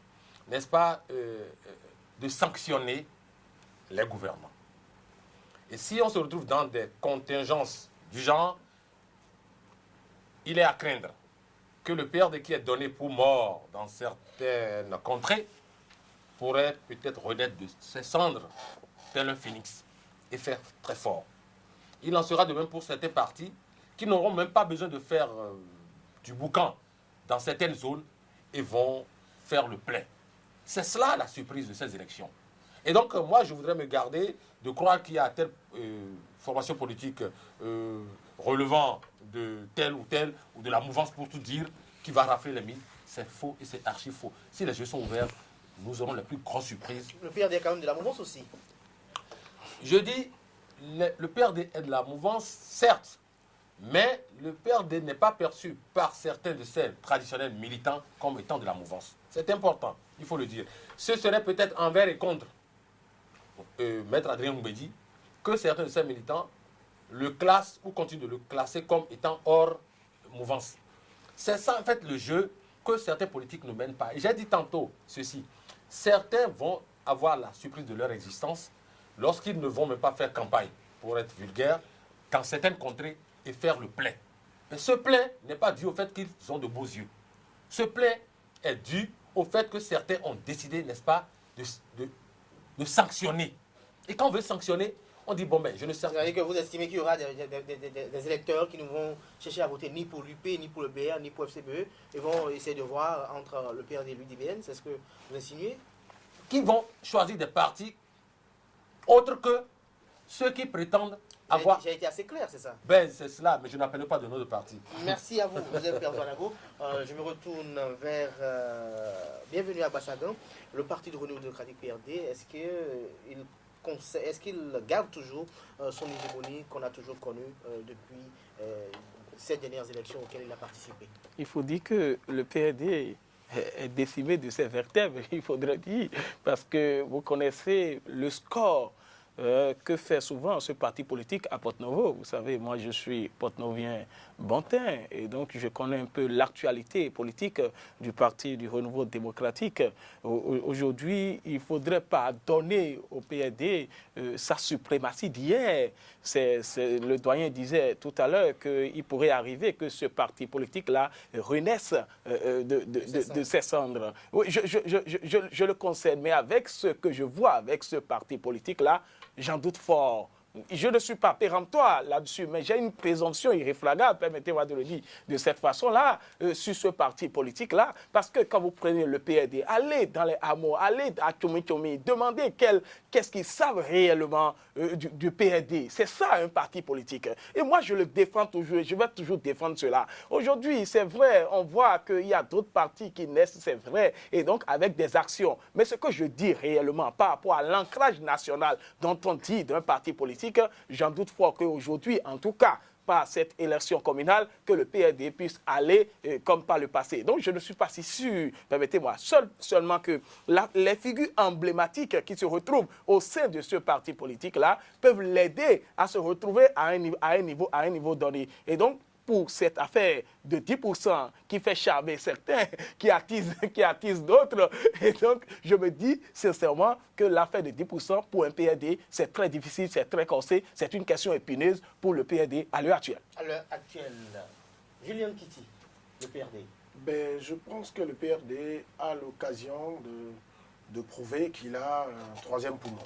n'est-ce pas, de sanctionner les gouvernants. Et si on se retrouve dans des contingences du genre, il est à craindre que le PRD qui est donné pour mort dans certaines contrées pourrait peut-être renaître de ses cendres tel un phénix et faire très fort. Il en sera de même pour certains partis qui n'auront même pas besoin de faire du boucan dans certaines zones et vont faire le plein. C'est cela la surprise de ces élections. Et donc, moi, je voudrais me garder de croire qu'il y a telle formation politique relevant de telle ou de la mouvance pour tout dire, qui va rafler les mines. C'est faux et c'est archi faux. Si les jeux sont ouverts, nous aurons la plus grosse surprise. Le PRD est quand même de la mouvance aussi. Je dis, le PRD est de la mouvance, certes, mais le PRD n'est pas perçu par certains de ses traditionnels militants comme étant de la mouvance. C'est important, il faut le dire. Ce serait peut-être envers et contre Maître Adrien Mbedi que certains de ses militants le classent ou continuent de le classer comme étant hors mouvance. C'est ça en fait le jeu que certains politiques ne mènent pas. Et j'ai dit tantôt ceci, certains vont avoir la surprise de leur existence lorsqu'ils ne vont même pas faire campagne, pour être vulgaire, dans certaines contrées et faire le plein. Mais ce plein n'est pas dû au fait qu'ils ont de beaux yeux. Ce plein est dû au fait que certains ont décidé, n'est-ce pas, de sanctionner. Et quand on veut sanctionner, on dit, bon, ben, je ne sais pas. C'est-à-dire que vous estimez qu'il y aura des électeurs qui ne vont chercher à voter ni pour l'UP, ni pour le BR, ni pour FCBE, et vont essayer de voir entre le PRD et l'UDBN, c'est ce que vous insinuez? Qui vont choisir des partis autres que ceux qui prétendent avoir... J'ai été assez clair, c'est ça? Ben, c'est cela, mais je n'appelle pas de nom de parti. Merci à vous, vous êtes Père Zouanago. Je me retourne vers... bienvenue à Bassagan, le Parti de Renouveau démocratique PRD. Est-ce qu'il garde toujours son hégémonie qu'on a toujours connue depuis ces dernières élections auxquelles il a participé? Il faut dire que le PRD est décimé de ses vertèbres, il faudrait dire, parce que vous connaissez le score que fait souvent ce parti politique à Porte-Novo. Vous savez, moi je suis porte-novien bantin et donc je connais un peu l'actualité politique du Parti du Renouveau démocratique. Aujourd'hui, il ne faudrait pas donner au PRD sa suprématie d'hier. Le doyen disait tout à l'heure qu'il pourrait arriver que ce parti politique-là renaisse de ses cendres. Oui, je le concède, mais avec ce que je vois avec ce parti politique-là, j'en doute fort. Je ne suis pas péremptoire là-dessus, mais j'ai une présomption irréfragable, permettez-moi de le dire de cette façon-là, sur ce parti politique-là, parce que quand vous prenez le PRD, allez dans les hameaux, allez à Tchoumi, demandez qu'est-ce qu'ils savent réellement du PRD. C'est ça un parti politique. Et moi, je le défends toujours, et je vais toujours défendre cela. Aujourd'hui, c'est vrai, on voit qu'il y a d'autres partis qui naissent, c'est vrai, et donc avec des actions. Mais ce que je dis réellement par rapport à l'ancrage national dont on dit d'un parti politique, j'en doute fort qu'aujourd'hui, en tout cas, par cette élection communale, que le PRD puisse aller comme par le passé. Donc, je ne suis pas si sûr, permettez-moi, seulement que les figures emblématiques qui se retrouvent au sein de ce parti politique-là peuvent l'aider à se retrouver à un niveau donné. Et donc, pour cette affaire de 10% qui fait charmer certains, qui attise d'autres. Et donc, je me dis sincèrement que l'affaire de 10% pour un PRD, c'est très difficile, c'est très corsé, c'est une question épineuse pour le PRD à l'heure actuelle. À l'heure actuelle, Julien Kitty, le PRD. Ben, je pense que le PRD a l'occasion de prouver qu'il a un troisième poumon.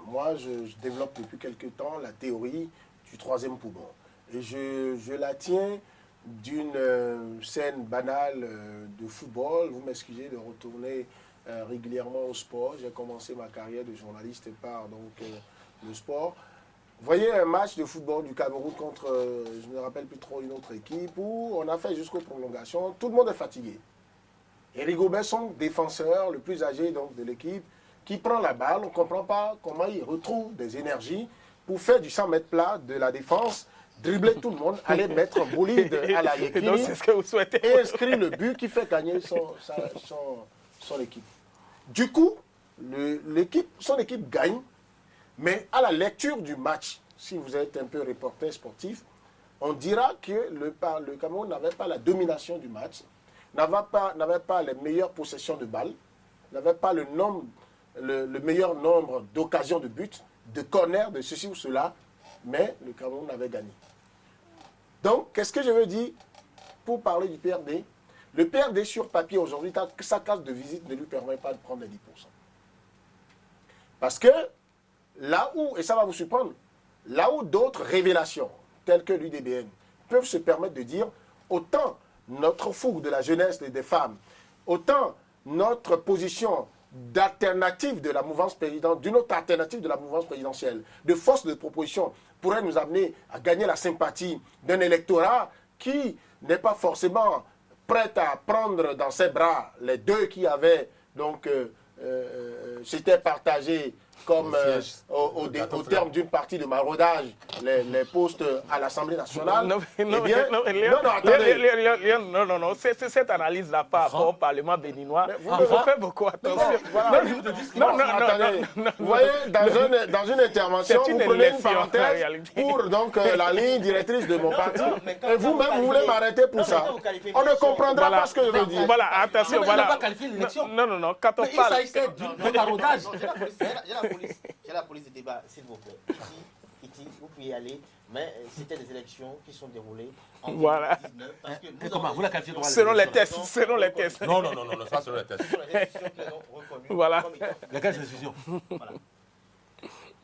Moi, je développe depuis quelque temps la théorie du troisième poumon. Et je la tiens d'une scène banale de football. Vous m'excusez de retourner régulièrement au sport. J'ai commencé ma carrière de journaliste par le sport. Vous voyez un match de football du Cameroun contre, je ne me rappelle plus trop, une autre équipe, où on a fait jusqu'aux prolongations. Tout le monde est fatigué. Et Rigobert, son défenseur le plus âgé donc, de l'équipe, qui prend la balle, on ne comprend pas comment il retrouve des énergies pour faire du 100 mètres plat de la défense, dribbler tout le monde, aller mettre un bolide à la Yekini Donc c'est ce que vous souhaitez. et inscrire le but qui fait gagner son équipe. Du coup, son équipe gagne, mais à la lecture du match, si vous êtes un peu reporter sportif, on dira que le Cameroun n'avait pas la domination du match, n'avait pas les meilleures possessions de balles, n'avait pas le meilleur nombre d'occasions de but, de corner, de ceci ou cela, mais le Cameroun avait gagné. Donc, qu'est-ce que je veux dire pour parler du PRD? Le PRD sur papier aujourd'hui, sa carte de visite ne lui permet pas de prendre les 10%. Parce que là où, et ça va vous surprendre, là où d'autres révélations, telles que l'UDBN, peuvent se permettre de dire autant notre fougue de la jeunesse et des femmes, autant notre position d'alternative de la mouvance présidentielle, d'une autre alternative de la mouvance présidentielle, de force de proposition, pourrait nous amener à gagner la sympathie d'un électorat qui n'est pas forcément prêt à prendre dans ses bras les deux qui avaient donc s'étaient partagés comme au terme d'une partie de maraudage les postes à l'Assemblée nationale. Non, attendez. Cette analyse-là par rapport au Parlement béninois, il faut faire beaucoup attention. Vous voyez, dans une intervention, vous prenez une parenthèse pour donc, la ligne directrice de mon parti, et vous-même, vous voulez m'arrêter pour ça. On ne comprendra pas ce que je veux dire. Voilà, attention, voilà. Non, quand on parle... de maraudage. J'ai la police de débat, s'il vous plaît. Ici, vous pouvez y aller, mais c'était des élections qui sont déroulées en 2019. Parce que comment vous la qualifiez selon les tests, selon les tests. Non, pas selon les tests. Ce sont les institutions qui les ont reconnues. Voilà. Lesquelles institutions? Voilà.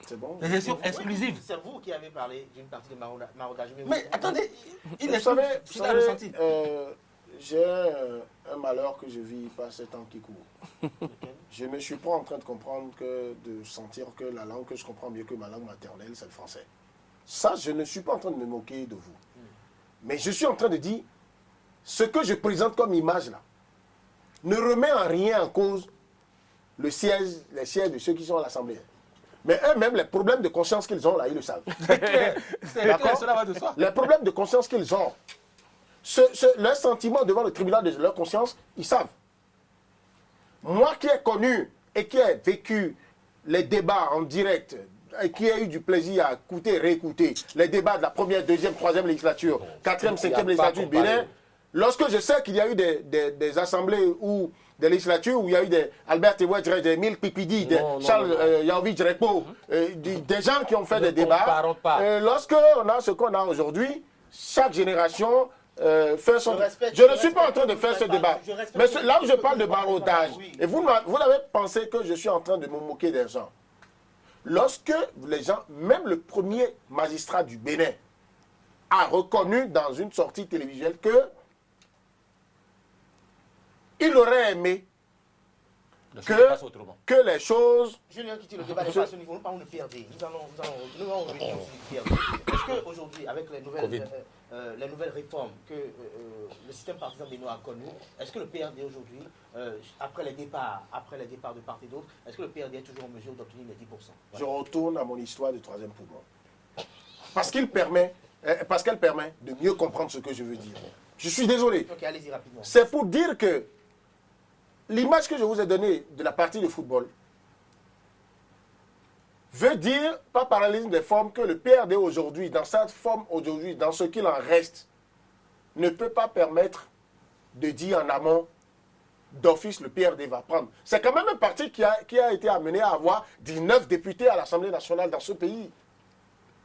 C'est bon. Les élections exclusives. C'est vous qui avez parlé d'une partie de maraudage. Mais attendez, il Vous est savez, ressenti. j'ai un malheur que je vis par ces temps qui courent. Je ne suis pas en train de comprendre de sentir que la langue que je comprends mieux que ma langue maternelle, c'est le français. Ça, je ne suis pas en train de me moquer de vous. Mais je suis en train de dire, ce que je présente comme image là, ne remet en rien en cause les sièges de ceux qui sont à l'Assemblée. Mais eux-mêmes, les problèmes de conscience qu'ils ont là, ils le savent. D'accord ? Cela va de soi. Les problèmes de conscience qu'ils ont, leur sentiment devant le tribunal de leur conscience, ils savent. Moi qui ai connu et qui ai vécu les débats en direct, et qui ai eu du plaisir à écouter, réécouter les débats de la première, deuxième, troisième législature, quatrième, cinquième législature du Bénin, lorsque je sais qu'il y a eu des assemblées ou des législatures où il y a eu des Albert Thévois, des Mille Pipidi, des Charles Yaovi Repo, des gens qui ont fait des débats. Lorsque on a ce qu'on a aujourd'hui, chaque génération fait son... Je ne suis pas en train de faire ce débat. Mais là où je parle de maraudage, et vous avez pensé que je suis en train de me moquer des gens. Lorsque les gens, même le premier magistrat du Bénin, a reconnu dans une sortie télévisuelle que il aurait aimé que les choses... Julien qui tire le débat n'est pas à ce niveau, nous parlons de PRD. Nous allons revenir sur le PRD. Est-ce qu'aujourd'hui, avec les nouvelles réformes que le système partisan béninois a connues, est-ce que le PRD aujourd'hui, après les départs de part et d'autre, est-ce que le PRD est toujours en mesure d'obtenir les 10%? Je retourne à mon histoire du troisième poumon. Parce qu'elle permet de mieux comprendre ce que je veux dire. Je suis désolé. Ok, allez-y rapidement. C'est pour dire que l'image que je vous ai donnée de la partie de football veut dire, par parallélisme des formes, que le PRD aujourd'hui, dans cette forme aujourd'hui, dans ce qu'il en reste, ne peut pas permettre de dire en amont, d'office, le PRD va prendre. C'est quand même un parti qui a été amené à avoir 19 députés à l'Assemblée nationale dans ce pays.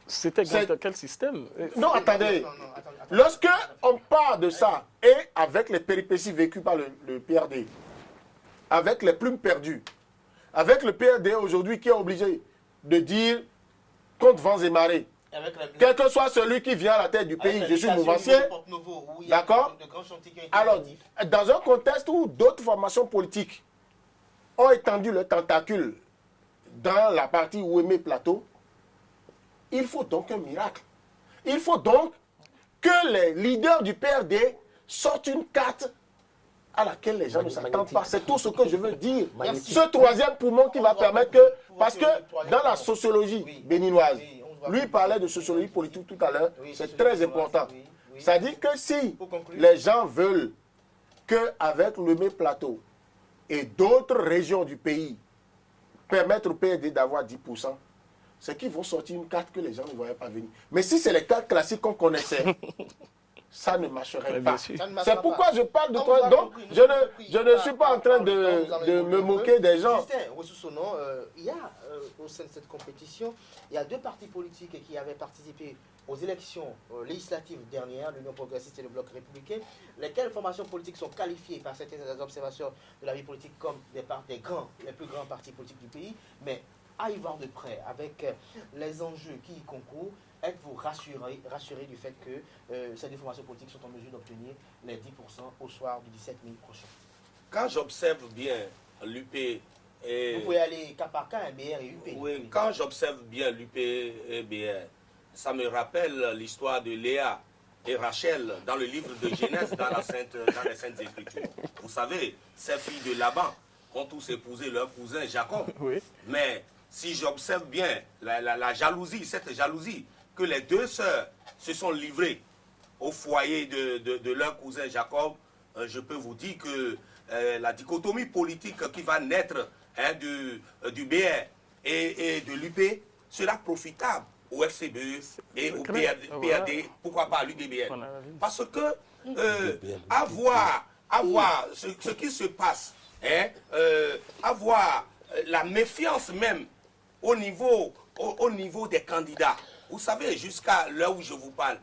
C'était quel système? Non, attendez. Lorsque on parle de ça, et avec les péripéties vécues par le PRD, avec les plumes perdues, avec le PRD aujourd'hui qui est obligé de dire contre vents et marées, quel que soit celui qui vient à la tête du pays, je suis mouvancier, d'accord? Alors, dans un contexte où d'autres formations politiques ont étendu le tentacule dans la partie Ouémé Plateau, il faut donc un miracle. Il faut donc que les leaders du PRD sortent une carte à laquelle les gens ne s'attendent pas. C'est tout ce que je veux dire. Merci. Ce troisième poumon qui va permettre que... Parce que dans la sociologie Oui. béninoise, Oui, on voit lui que- parlait de sociologie politique tout à l'heure, Oui, c'est sociologie très béninoise, important. oui, oui. Ça dit que si Pour conclure. les gens veulent qu'avec le Lomé Plateau et d'autres régions du pays permettre au PSD d'avoir 10%, c'est qu'ils vont sortir une carte que les gens ne voyaient pas venir. Mais si c'est les cartes classiques qu'on connaissait, ça ne marcherait bien pas. sûr. Ça ne marchera C'est pourquoi pas. je parle de On toi. vous a Donc, compris, je nous avons compris. ne suis pas en train de me moquer des gens. Justin, sous son nom, il y a au sein de cette compétition, il y a deux partis politiques qui avaient participé aux élections législatives dernières, l'Union progressiste et le Bloc républicain, lesquelles formations politiques sont qualifiées par certains observateurs de la vie politique comme les plus grands partis politiques du pays, mais à y voir de près, avec les enjeux qui y concourent, êtes-vous rassuré du fait que ces deux formations politiques sont en mesure d'obtenir les 10% au soir du 17 mai prochain? Quand j'observe bien l'UP et... Vous pouvez aller cas par cas, BR et UP. Oui, quand j'observe bien l'UP et BR, ça me rappelle l'histoire de Léa et Rachel dans le livre de Genèse dans les Saintes Écritures. Vous savez, ces filles de Laban ont tous épousé leur cousin Jacob. Oui. Mais si j'observe bien la jalousie, cette jalousie, que les deux sœurs se sont livrées au foyer de leur cousin Jacob, je peux vous dire que la dichotomie politique qui va naître du BR et de l'UP sera profitable au FCBE et au PAD, pourquoi pas à l'UDBN. Parce que avoir ce qui se passe, avoir la méfiance même au niveau des candidats. Vous savez, jusqu'à l'heure où je vous parle,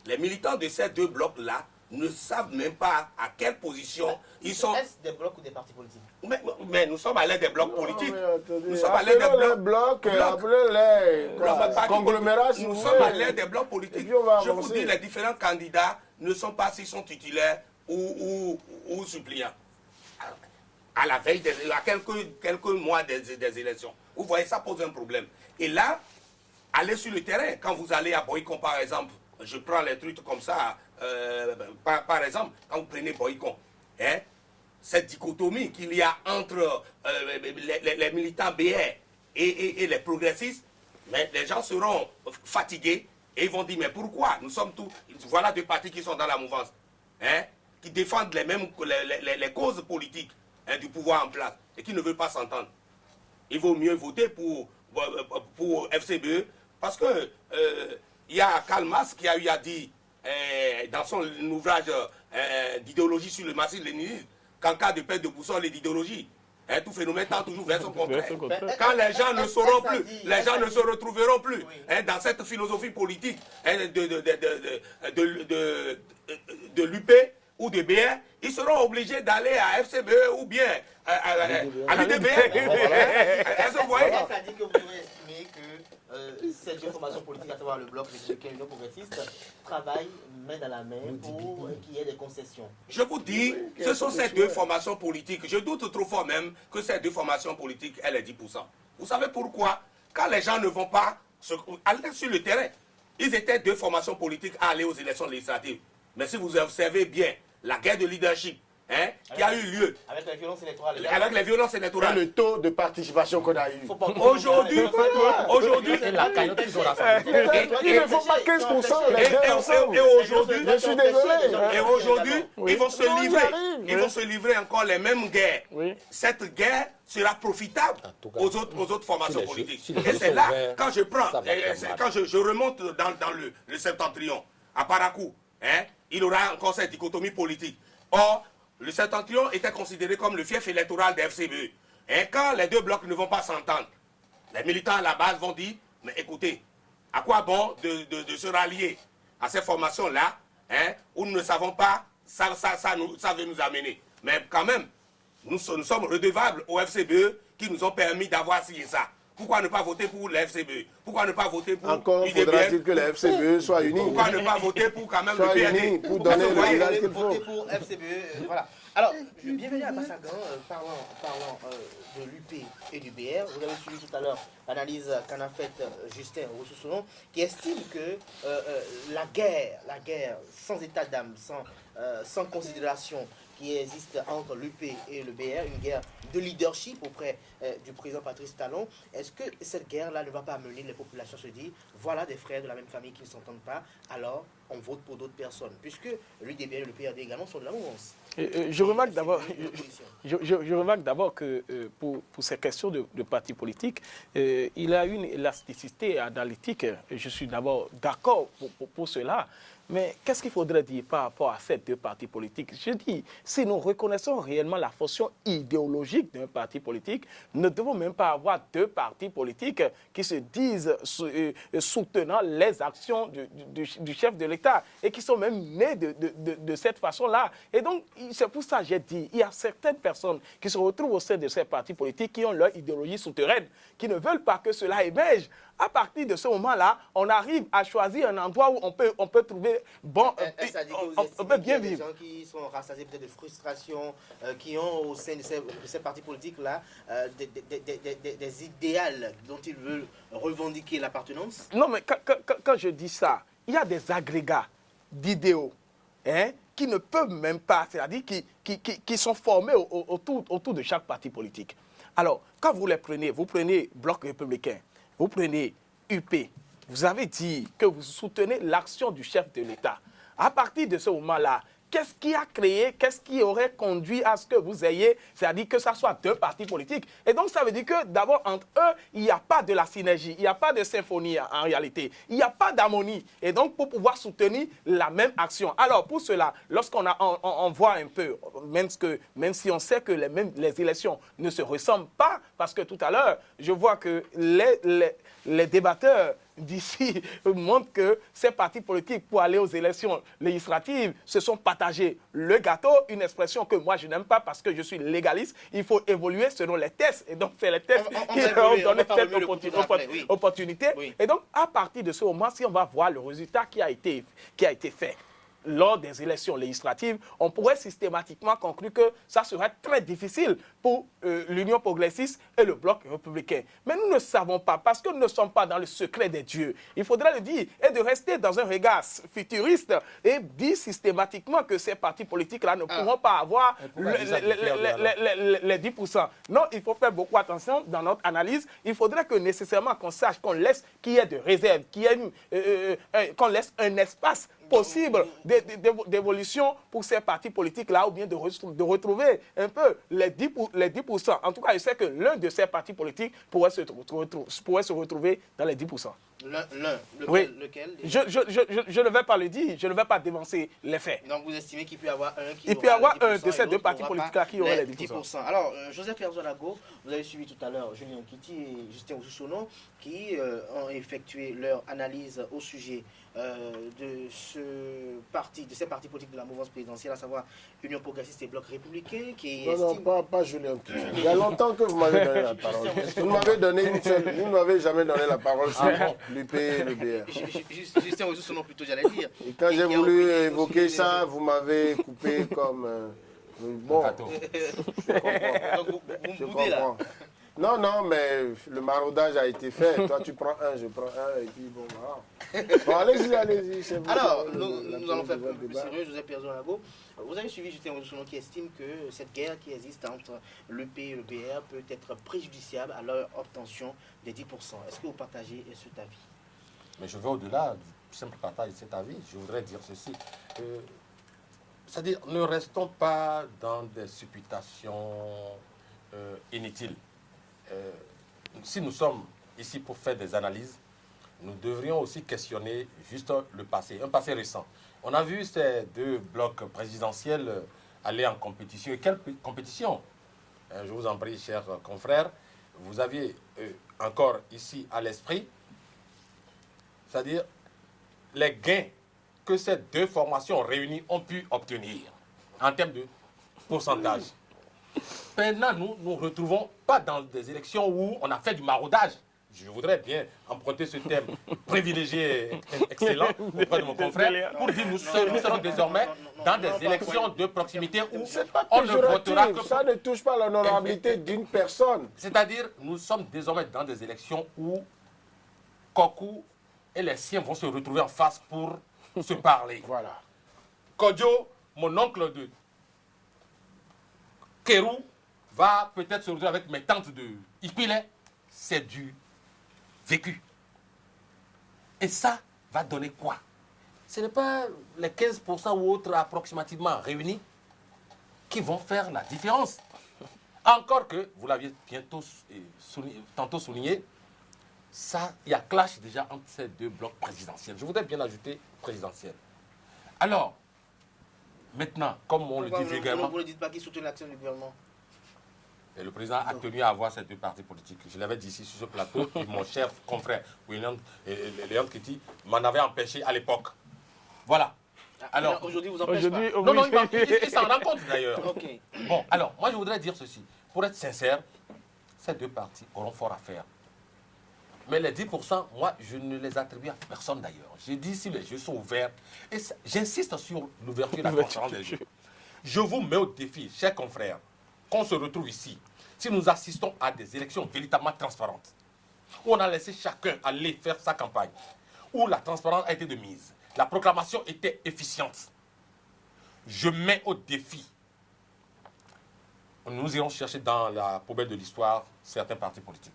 les militants de ces deux blocs-là ne savent même pas à quelle position ils sont. Est-ce des blocs ou des partis politiques? Mais nous sommes allés des blocs politiques. Attendez, Nous sommes allés des appelons-les blocs. blocs, appelez-les Non, mais pas conglomérats, si Nous vous sommes voulez. allés des blocs Et politiques. puis on va Je vous avancer. dis, les différents candidats ne sont pas s'ils sont titulaires ou suppléants. À la veille, à quelques mois des élections. Vous voyez, ça pose un problème. Et là, allez sur le terrain. Quand vous allez à Boycon, par exemple, je prends les trucs comme ça, par exemple, quand vous prenez Boycon, cette dichotomie qu'il y a entre les militants BR et les progressistes, mais les gens seront fatigués et ils vont dire, mais pourquoi? Nous sommes tous, voilà deux partis qui sont dans la mouvance, qui défendent les causes politiques du pouvoir en place et qui ne veulent pas s'entendre. Il vaut mieux voter pour FCBE parce que il y a Karl Marx qui a eu à dire dans son ouvrage d'idéologie sur le marxisme-léninisme qu'en cas de perte de boussole et d'idéologie, tout phénomène tend toujours vers son contraire. Quand les gens ne sauront plus, les gens ne se retrouveront plus dans cette philosophie politique de l'UP ou de BR, ils seront obligés d'aller à FCBE ou bien à l'UDBR. Est-ce que vous voyez? Ça dit que vous pouvez estimer que ces deux formations politiques, à savoir le Bloc républicain et l'Union progressiste, travaillent main dans la main pour qu'il y ait des concessions. Je vous dis, ce sont ces deux formations politiques. Je doute trop fort même que ces deux formations politiques aient les 10%. Vous savez pourquoi? Quand les gens ne vont pas aller sur le terrain, ils étaient deux formations politiques à aller aux élections législatives. Mais si vous observez bien la guerre de leadership qui a eu lieu Avec les violences électorales. avec les violences Et électorales, le taux de participation qu'on a eu. Faut pas aujourd'hui, Et la cagnotte qu'ils ont rassemblée. Il ne faut pas 15%, les deux ensemble. et aujourd'hui, Je suis désolé. et aujourd'hui, ils vont se Non, livrer. ils arrivent. Ils vont se livrer encore les mêmes guerres. Oui. Cette guerre sera profitable tout cas, aux autres formations si les politiques. jeux- si les Et jeux c'est sont là, ouverts, quand je prends, ça va faire mal. quand je remonte dans le septentrion, à Paracou, il y aura encore cette dichotomie politique. Or, le septentrion était considéré comme le fief électoral des FCBE. Et quand les deux blocs ne vont pas s'entendre, les militants à la base vont dire, mais écoutez, à quoi bon de se rallier à ces formations-là, où nous ne savons pas, ça veut nous amener. Mais quand même, nous sommes redevables au FCBE qui nous ont permis d'avoir ci et ça. Pourquoi ne pas voter pour le FCBE? Pourquoi ne pas voter pour Encore l'UDBN? faudra-t-il que les FCBE soient unis. Pourquoi ne pas voter pour quand même le Soient PAD? unis pour Pourquoi donner vous le voyez, village qu'il faut. Voter pour FCBE, voilà. Alors, bienvenue à Bassagan, parlant de l'UP et du BR. Vous avez suivi tout à l'heure l'analyse qu'en a faite Justin Rousseau, qui estime que la guerre sans état d'âme, sans considération qui existe entre l'UP et le BR, une guerre de leadership auprès du président Patrice Talon. Est-ce que cette guerre-là ne va pas amener les populations à se dire, voilà des frères de la même famille qui ne s'entendent pas, alors on vote pour d'autres personnes, puisque l'UDBR et le PRD également sont de la mouvance. Je remarque d'abord que pour ces questions de partis politiques, il y a une élasticité analytique. Je suis d'abord d'accord pour cela. Mais qu'est-ce qu'il faudrait dire par rapport à ces deux partis politiques? Je dis, si nous reconnaissons réellement la fonction idéologique d'un parti politique, nous ne devons même pas avoir deux partis politiques qui se disent soutenant les actions du chef de l'État et qui sont même nés de cette façon-là. Et donc, c'est pour ça que j'ai dit, il y a certaines personnes qui se retrouvent au sein de ces partis politiques qui ont leur idéologie souterraine, qui ne veulent pas que cela émerge. À partir de ce moment-là, on arrive à choisir un endroit où on peut trouver bon, on peut bien vivre. Des gens qui sont rassasiés peut-être de frustration, qui ont au sein de ces partis politiques-là des idéals dont ils veulent revendiquer l'appartenance. Non, mais quand je dis ça, il y a des agrégats d'idéaux qui ne peuvent même pas, c'est-à-dire qui sont formés autour de chaque parti politique. Alors, quand vous les prenez, vous prenez Bloc républicain, vous prenez UP, vous avez dit que vous soutenez l'action du chef de l'État. À partir de ce moment-là, qu'est-ce qui a créé, qu'est-ce qui aurait conduit à ce que vous ayez, c'est-à-dire que ça soit deux partis politiques? Et donc, ça veut dire que d'abord, entre eux, il n'y a pas de la synergie, il n'y a pas de symphonie en réalité, il n'y a pas d'harmonie. Et donc, pour pouvoir soutenir la même action. Alors, pour cela, lorsqu'on on voit un peu, même si on sait que les élections ne se ressemblent pas, parce que tout à l'heure, je vois que les débatteurs d'ici montrent que ces partis politiques, pour aller aux élections législatives, se sont partagés le gâteau, une expression que moi je n'aime pas parce que je suis légaliste. Il faut évoluer selon les tests. Et donc, c'est les tests qui leur ont donné cette opportunité. Oui. Et donc, à partir de ce moment, si on va voir le résultat qui a été fait lors des élections législatives, on pourrait systématiquement conclure que ça serait très difficile pour l'Union progressiste et le Bloc républicain. Mais nous ne savons pas, parce que nous ne sommes pas dans le secret des dieux. Il faudrait le dire, et de rester dans un regard futuriste et dire systématiquement que ces partis politiques-là ne pourront pas avoir les 10%. Non, il faut faire beaucoup attention dans notre analyse. Il faudrait que nécessairement qu'on sache, qu'on laisse qu'il y ait de réserve, qu'on laisse un espace possible d'évolution pour ces partis politiques-là, ou bien de retrouver un peu les 10%. En tout cas, je sais que l'un de ces partis politiques pourrait se retrouver dans les 10%. Lequel je ne vais pas le dire, je ne vais pas dévancer les faits. Donc vous estimez qu'il peut y avoir un qui Il peut y avoir un de ces deux partis politiques-là qui aurait les 10%. Alors, Joseph Herzog-Lago, vous avez suivi tout à l'heure Julien Kitty et Justin Oussono qui ont effectué leur analyse au sujet de ces partis politiques de la mouvance présidentielle, à savoir Union progressiste et Bloc républicain, qui Non, pas Julien Kitty. Il y a longtemps que vous m'avez donné la parole. Vous ne m'avez jamais donné la parole sur l'UP et le BR. Justin Oussono plutôt, j'allais dire. Et quand j'ai voulu évoquer ça, vous m'avez coupé comme... bon, je comprends. Non, mais le maraudage a été fait. Toi, tu prends un, je prends un, et puis bon, voilà. Bon, allez-y. Alors, nous allons faire plus sérieux, Joseph Herzog-Lago. Vous avez suivi Justin Oussono qui estime que cette guerre qui existe entre l'UP et le BR peut être préjudiciable à leur obtention des 10%. Est-ce que vous partagez cet avis? Mais je vais au-delà du simple partage de cet avis. Je voudrais dire ceci. C'est-à-dire, ne restons pas dans des supputations inutiles. Si nous sommes ici pour faire des analyses, nous devrions aussi questionner juste le passé, un passé récent. On a vu ces deux blocs présidentiels aller en compétition. Et quelle compétition? Je vous en prie, chers confrères, vous aviez encore ici à l'esprit, c'est-à-dire les gains que ces deux formations réunies ont pu obtenir en termes de pourcentage. Maintenant, nous nous retrouvons pas dans des élections où on a fait du maraudage. Je voudrais bien emprunter ce terme privilégié, excellent, auprès de mon confrère, pour dire nous serons désormais dans des élections de proximité où on ne votera que... Ça ne touche pas l'honorabilité d'une personne. C'est-à-dire, nous sommes désormais dans des élections où Kokou et les siens vont se retrouver en face pour se parler. Voilà. Kodjo, mon oncle de Kérou va peut-être se retrouver avec mes tantes de Ipile, c'est du vécu. Et ça va donner quoi? Ce n'est pas les 15% ou autres approximativement réunis qui vont faire la différence. Encore que, vous l'aviez tantôt souligné, ça, il y a clash déjà entre ces deux blocs présidentiels. Je voudrais bien ajouter présidentiel. Alors, maintenant, comme on le dit vulgairement... Vous ne dites pas qui soutient l'action du gouvernement. Et le président a tenu à avoir ces deux partis politiques. Je l'avais dit ici sur ce plateau, et mon cher confrère Léon Kiti m'en avait empêché à l'époque. Voilà. Alors, aujourd'hui, vous empêchez pas. Non, il s'en rend compte d'ailleurs. Okay. Bon, alors, moi je voudrais dire ceci. Pour être sincère, ces deux partis auront fort à faire. Mais les 10%, moi, je ne les attribue à personne d'ailleurs. J'ai dit si les jeux sont ouverts, et j'insiste sur l'ouverture et la transparence des jeux. Je vous mets au défi, chers confrères, qu'on se retrouve ici, si nous assistons à des élections véritablement transparentes, où on a laissé chacun aller faire sa campagne, où la transparence a été de mise, la proclamation était efficiente, je mets au défi, nous irons chercher dans la poubelle de l'histoire certains partis politiques.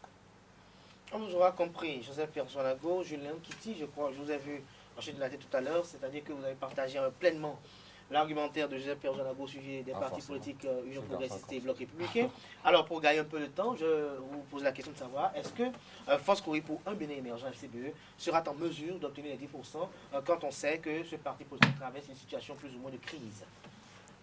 On vous aura compris, Joseph Persolago, Julien Kiti, je crois, je vous ai vu marcher de la tête tout à l'heure, c'est-à-dire que vous avez partagé pleinement l'argumentaire de Joseph Persolago au sujet des partis politiques Union progressiste et Bloc républicain. Alors, pour gagner un peu de temps, je vous pose la question de savoir, est-ce que Force Cori pour un Bénin émergent FCBE sera en mesure d'obtenir les 10% quand on sait que ce parti politique traverse une situation plus ou moins de crise?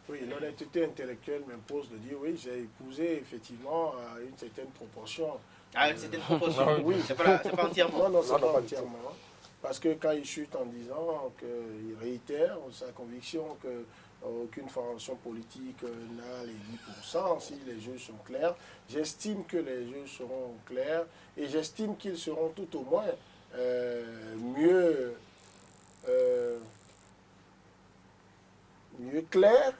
Oui, l'honnêteté intellectuelle m'impose de dire oui, j'ai épousé effectivement à une certaine proportion. Ah, une certaine proportion. Oui, c'est pas entièrement. Non, c'est pas entièrement. Parce que quand il chute en disant qu'il réitère sa conviction qu'aucune formation politique n'a les 10%, si les jeux sont clairs, j'estime que les jeux seront clairs et j'estime qu'ils seront tout au moins mieux clairs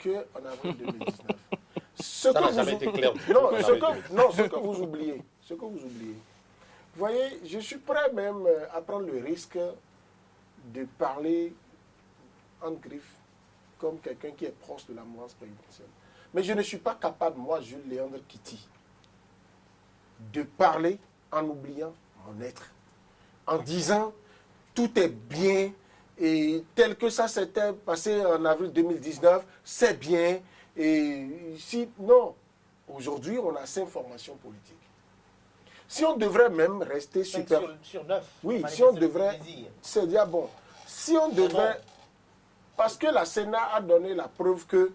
qu'en avril 2019. Ce que vous oubliez, vous voyez, je suis prêt même à prendre le risque de parler en griffe comme quelqu'un qui est proche de la mouvance présidentielle. Mais je ne suis pas capable, moi, Jules Léandre Kiti, de parler en oubliant mon être, en disant tout est bien et tel que ça s'était passé en avril 2019, c'est bien. Et si, non, aujourd'hui, on a 5 formations politiques. Si on devrait même rester super... Sur 9. Oui, si on devrait... C'est-à-dire, bon, si on devrait... Parce que la Sénat a donné la preuve que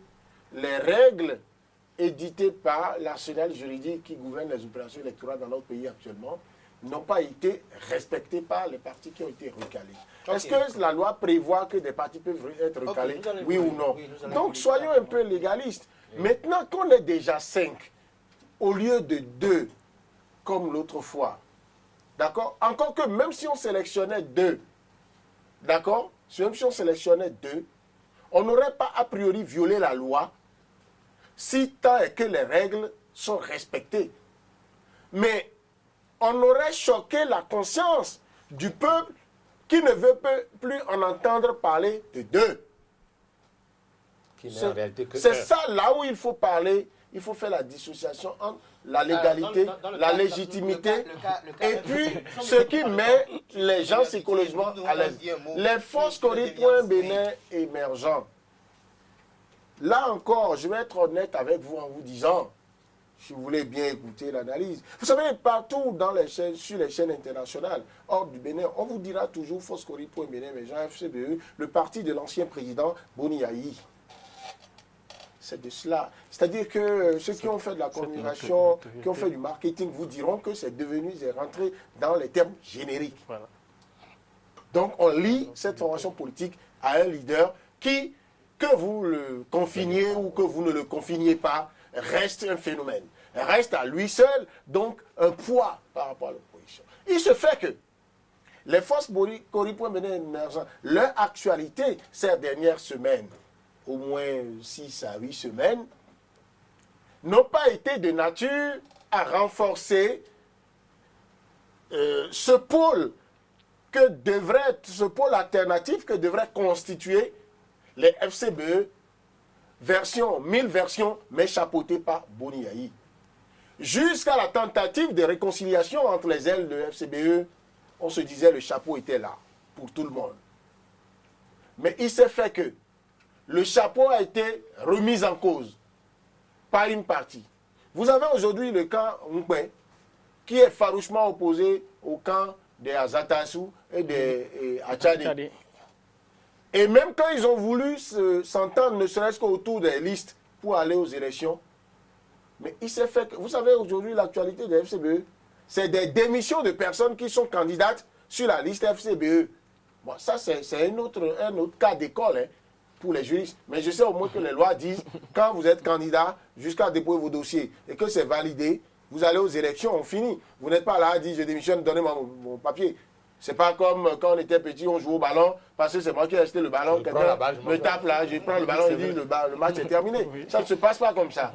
les règles éditées par l'arsenal juridique qui gouverne les opérations électorales dans notre pays actuellement n'ont pas été respectées par les partis qui ont été recalés. Okay. Est-ce que la loi prévoit que des partis peuvent être recalés, oui ou non? Donc, soyons un peu légalistes. Maintenant qu'on est déjà 5, au lieu de 2, comme l'autre fois, d'accord? Encore que même si on sélectionnait 2, d'accord? Même si on sélectionnait 2, on n'aurait pas a priori violé la loi si tant est que les règles sont respectées. Mais on aurait choqué la conscience du peuple qui ne veut plus en entendre parler de 2. C'est ça là où il faut parler, il faut faire la dissociation entre la légalité, la légitimité, et puis ce qui met les gens psychologiquement à l'aise. Les forces Cori.Bénin émergents. Là encore, je vais être honnête avec vous en vous disant, si vous voulez bien écouter l'analyse. Vous savez, partout dans les chaînes, sur les chaînes internationales, hors du Bénin, on vous dira toujours Force Cori.Bénin émergents, FCBE, le parti de l'ancien président Boni Yayi. C'est de cela. C'est-à-dire que ceux qui ont fait de la communication, qui ont fait du marketing, vous diront que c'est devenu, c'est rentré dans les termes génériques. Voilà. Donc on lie cette formation politique à un leader qui, que vous le confiniez ou que vous ne le confiniez pas, reste un phénomène. Reste à lui seul, donc un poids par rapport à l'opposition. Il se fait que les forces Cori.Bénin émergents, leur actualité ces dernières semaines, au moins 6 à 8 semaines, n'ont pas été de nature à renforcer ce pôle alternatif que devraient constituer les FCBE versions, 1000 versions, mais chapeautées par Boni Yayi. Jusqu'à la tentative de réconciliation entre les ailes de FCBE, on se disait le chapeau était là pour tout le monde. Mais il s'est fait que le chapeau a été remis en cause par une partie. Vous avez aujourd'hui le camp Nkwe qui est farouchement opposé au camp des Azatassou et des Achadi. Et même quand ils ont voulu s'entendre, ne serait-ce qu'autour des listes pour aller aux élections, mais il s'est fait que, vous savez, aujourd'hui, l'actualité de FCBE, c'est des démissions de personnes qui sont candidates sur la liste FCBE. Bon, ça, c'est un autre cas d'école hein, pour les juristes. Mais je sais au moins que les lois disent, quand vous êtes candidat, jusqu'à déposer vos dossiers, et que c'est validé, vous allez aux élections, on finit. Vous n'êtes pas là à dire, je démissionne, donnez-moi mon papier. C'est pas comme quand on était petit, on joue au ballon, parce que c'est moi qui ai acheté le ballon, quelqu'un me tape là, je prends le ballon et dit le match est terminé. Ça ne se passe pas comme ça.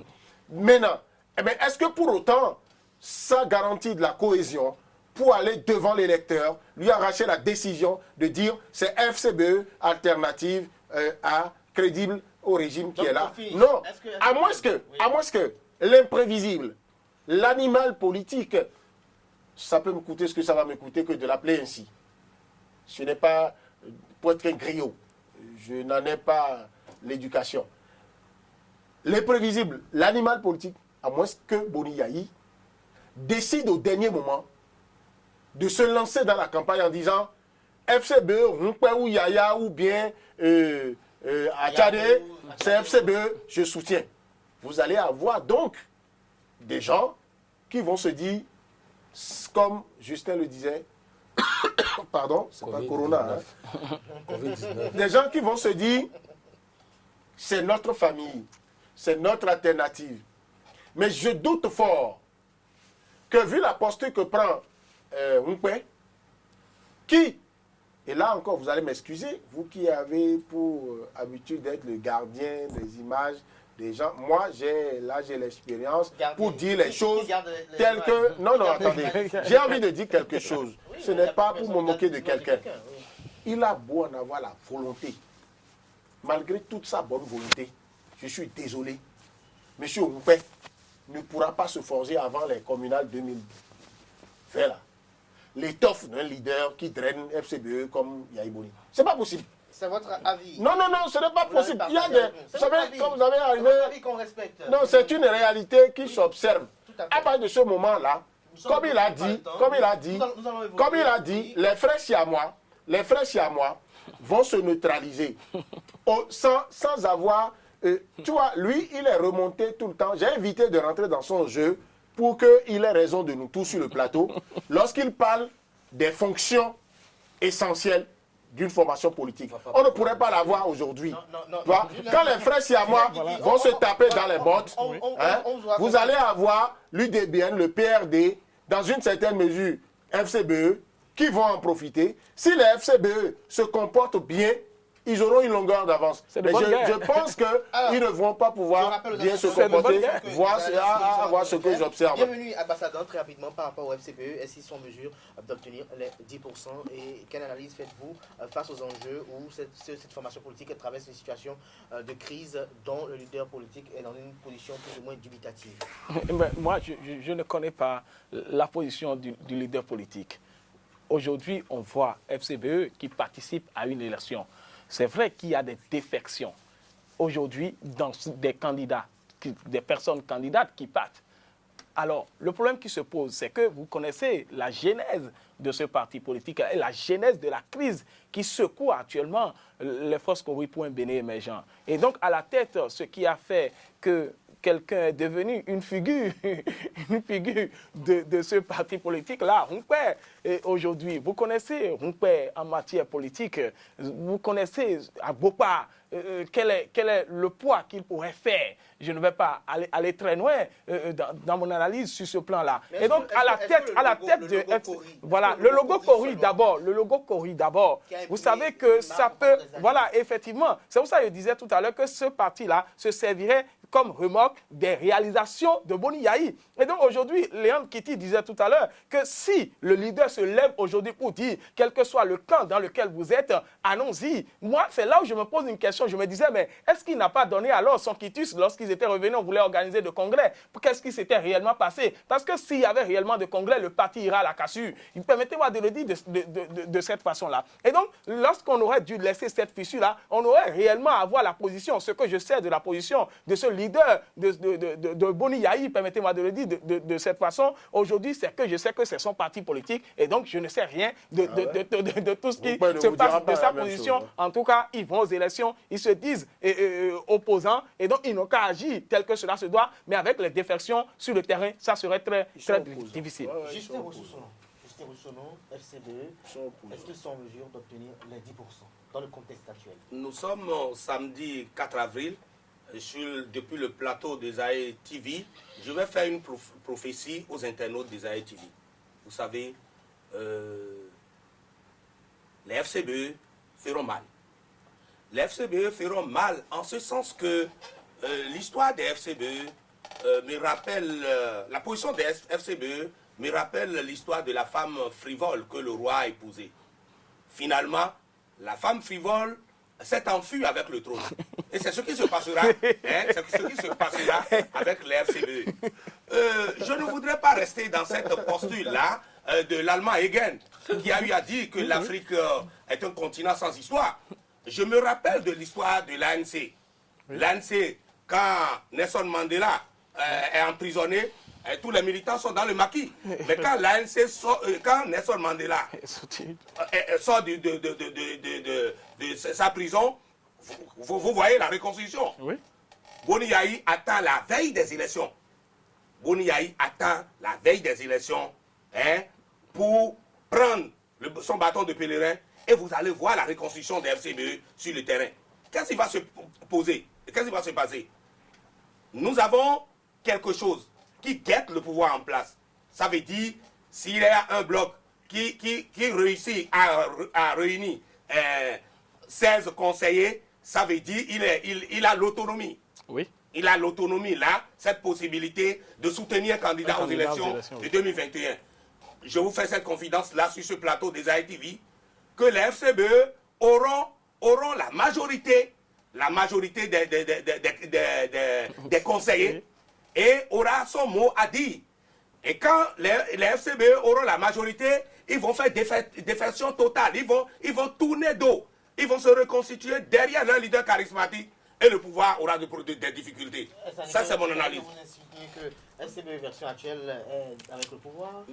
Maintenant, est-ce que pour autant, ça garantit de la cohésion pour aller devant l'électeur, lui arracher la décision de dire c'est FCBE alternative crédible au régime qui est là? Non, à moins que l'imprévisible, l'animal politique, ça peut me coûter ce que ça va me coûter que de l'appeler ainsi. Ce n'est pas pour être un griot. Je n'en ai pas l'éducation. L'imprévisible, l'animal politique, à moins que Boni Yayi décide au dernier moment de se lancer dans la campagne en disant FCBE, Nkwe ou Yaya ou bien Achade, c'est FCBE, je soutiens. Vous allez avoir donc des gens qui vont se dire, comme Justin le disait, pardon, c'est pas Corona, hein? Des gens qui vont se dire, c'est notre famille, c'est notre alternative. Mais je doute fort que vu la posture que prend Nkwe, qui, et là encore vous allez m'excuser, vous qui avez pour habitude d'être le gardien des images des gens, moi j'ai l'expérience pour dire les choses telles que... Non, attendez, j'ai envie de dire quelque chose. Ce n'est pas pour me moquer de quelqu'un. Il a beau en avoir la volonté, malgré toute sa bonne volonté, je suis désolé, M. Nkwe ne pourra pas se forger avant les communales 2020 là. L'étoffe d'un leader qui draine FCBE comme Yayi Boni. C'est pas possible. C'est votre avis. Non, ce n'est pas possible. Il y a des... Vous savez, quand vous avez arrivé... C'est votre avis qu'on respecte. Non, c'est une réalité qui s'observe. À partir de ce moment-là, comme il a dit, les frères siamois vont se neutraliser sans avoir... tu vois, lui, il est remonté tout le temps. J'ai évité de rentrer dans son jeu pour qu'il ait raison de nous tous sur le plateau. Lorsqu'il parle des fonctions essentielles d'une formation politique. On ne pourrait pas l'avoir aujourd'hui. Quand les frères siamois vont se taper dans les bottes, vous allez avoir l'UDBN, le PRD, dans une certaine mesure, FCBE, qui vont en profiter. Si les FCBE se comportent bien, ils auront une longueur d'avance. Mais je pense qu'ils ne vont pas pouvoir bien se comporter, voir ce que j'observe. Bienvenue, ambassadeur, très rapidement par rapport au FCBE. Est-ce qu'ils sont en mesure d'obtenir les 10% et quelle analyse faites-vous face aux enjeux où cette formation politique traverse une situation de crise dont le leader politique est dans une position plus ou moins dubitative? Moi, je ne connais pas la position du leader politique. Aujourd'hui, on voit FCBE qui participe à une élection. C'est vrai qu'il y a des défections aujourd'hui dans des candidats, des personnes candidates qui partent. Alors, le problème qui se pose, c'est que vous connaissez la genèse de ce parti politique et la genèse de la crise qui secoue actuellement les forces Congolais pour un Bénin émergent. Et donc, à la tête, ce qui a fait que quelqu'un est devenu une figure de ce parti politique-là, Nkwe. Et aujourd'hui, vous connaissez Nkwe en matière politique, vous connaissez à Bopa quel est le poids qu'il pourrait faire. Je ne vais pas aller très loin dans mon analyse sur ce plan-là. Et donc, à la tête de... Voilà, le logo Cori d'abord. Vous savez que ça peut... Voilà, effectivement. C'est pour ça que je disais tout à l'heure que ce parti-là se servirait comme remorque des réalisations de Boni Yahi. Et donc aujourd'hui, Léon Kitty disait tout à l'heure que si le leader se lève aujourd'hui pour dire, quel que soit le camp dans lequel vous êtes, allons-y. Moi, c'est là où je me pose une question. Je me disais, mais est-ce qu'il n'a pas donné alors son quitus lorsqu'ils étaient revenus, on voulait organiser de congrès? Qu'est-ce qui s'était réellement passé? Parce que s'il y avait réellement de congrès, le parti ira à la cassure. Permettez-moi de le dire de cette façon-là. Et donc, lorsqu'on aurait dû laisser cette fissure-là, on aurait réellement à avoir la position, ce que je sais de la position de ce leader de Boni Yahi, permettez-moi de le dire de cette façon. Aujourd'hui, c'est que je sais que c'est son parti politique et donc je ne sais rien de tout ce qui se passe de sa position. En tout cas, ils vont aux élections, ils se disent opposants et donc ils n'ont qu'à agir tel que cela se doit, mais avec les défections sur le terrain, ça serait très difficile. Justin Roussono, FCBE, est-ce qu'ils sont en mesure d'obtenir les 10% dans le contexte actuel? Nous sommes samedi 4 avril. Depuis le plateau des AE TV, je vais faire une prophétie aux internautes des AE TV. Vous savez, les FCBE feront mal. Les FCBE feront mal en ce sens que l'histoire des FCBE me rappelle, la position des FCBE me rappelle l'histoire de la femme frivole que le roi a épousée. Finalement, la femme frivole s'est enfuie avec le trône. Et c'est ce qui se passera, c'est ce qui se passera avec les FCBE. Je ne voudrais pas rester dans cette posture-là de l'Allemand Hegen, qui a eu à dire que l'Afrique est un continent sans histoire. Je me rappelle de l'histoire de l'ANC. L'ANC, quand Nelson Mandela est emprisonné, tous les militants sont dans le maquis. Mais quand l'ANC quand Nelson Mandela sort de sa prison, vous voyez la reconstruction. Oui. Boni Yahi attend la veille des élections. Boni Yahi attend la veille des élections pour prendre son bâton de pèlerin et vous allez voir la reconstruction des FCBE sur le terrain. Qu'est-ce qui va se poser? Qu'est-ce qui va se passer? Nous avons quelque chose qui guette le pouvoir en place. Ça veut dire, s'il y a un bloc qui réussit à réunir 16 conseillers, ça veut dire il a l'autonomie. Oui. Il a l'autonomie là, cette possibilité de soutenir un candidat aux élections de 2021. Je vous fais cette confidence là sur ce plateau des AETV, que les FCBE auront la majorité des conseillers et aura son mot à dire. Et quand les FCBE auront la majorité, ils vont faire défection totale. Ils vont tourner dos. Ils vont se reconstituer derrière leur leader charismatique et le pouvoir aura des difficultés. Ça, c'est mon analyse. Vous insinuez que FCBE version actuelle est avec le pouvoir?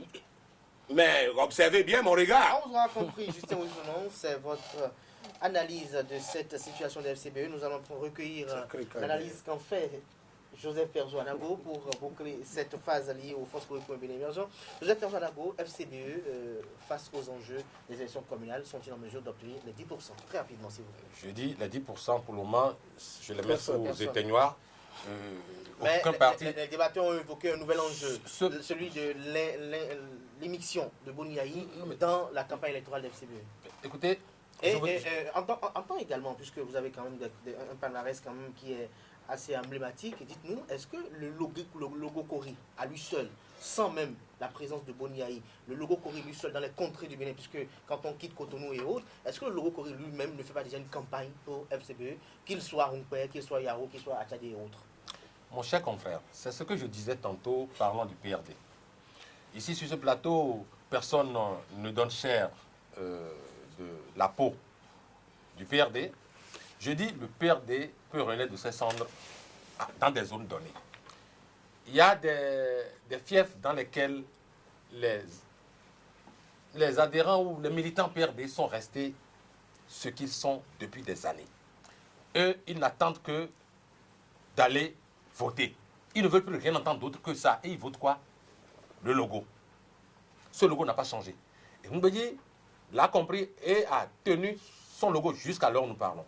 Mais observez bien mon regard. On vous aura compris, Justin Roussono, c'est votre analyse de cette situation de FCBE. Nous allons recueillir l'analyse qu'en fait Joseph Perzo-Anago pour boucler cette phase liée aux forces politiques et émergentes. Joseph Perzo-Anago, FCBE, face aux enjeux des élections communales, sont-ils en mesure d'obtenir les 10%? Très rapidement, s'il vous plaît. Je dis les 10% pour le moment, je les mets sous éteignoir. Mais les débatteurs ont évoqué un nouvel enjeu, celui de l'émission de Boni Yahi dans la campagne électorale de FCBE. Écoutez, en temps également, puisque vous avez quand même un palmarès quand même qui est assez emblématique, dites-nous, est-ce que le logo Cori, à lui seul, sans même la présence de Boni Yahi, le logo Cori lui seul dans les contrées du Bénin, puisque quand on quitte Cotonou et autres, est-ce que le logo Cori lui-même ne fait pas déjà une campagne pour FCBE, qu'il soit Rumpé, qu'il soit Yaro, qu'il soit Achadé et autres? Mon cher confrère, c'est ce que je disais tantôt parlant du PRD. Ici, sur ce plateau, personne ne donne cher de la peau du PRD. Je dis le PRD peut renaître de ses cendres dans des zones données. Il y a des fiefs dans lesquels les adhérents ou les militants PRD sont restés ce qu'ils sont depuis des années. Eux, ils n'attendent que d'aller voter. Ils ne veulent plus rien entendre d'autre que ça. Et ils votent quoi? Le logo. Ce logo n'a pas changé. Et Mbédié l'a compris et a tenu son logo jusqu'à l'heure où nous parlons.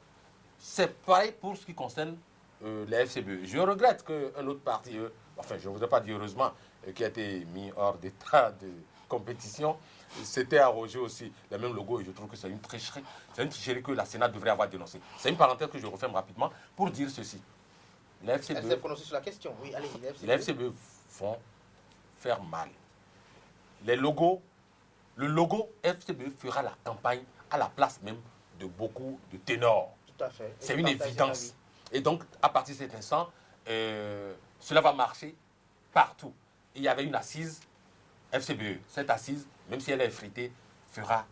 C'est pareil pour ce qui concerne les FCBE. Je regrette qu'un autre parti, enfin je ne voudrais pas dire heureusement, qui a été mis hors d'état de compétition, s'était arrogé aussi le même logo et je trouve que c'est une tricherie. C'est une tricherie que la Sénat devrait avoir dénoncée. C'est une parenthèse que je referme rapidement pour dire ceci. les Elle s'est FCBE, prononcée sur la question. Oui, allez, les FCBE vont faire mal. Le logo FCBE fera la campagne à la place même de beaucoup de ténors. Tout à fait. C'est une évidence. Et donc, à partir de cet instant, cela va marcher partout. Il y avait une assise FCBE. Cette assise, même si elle est effritée, fera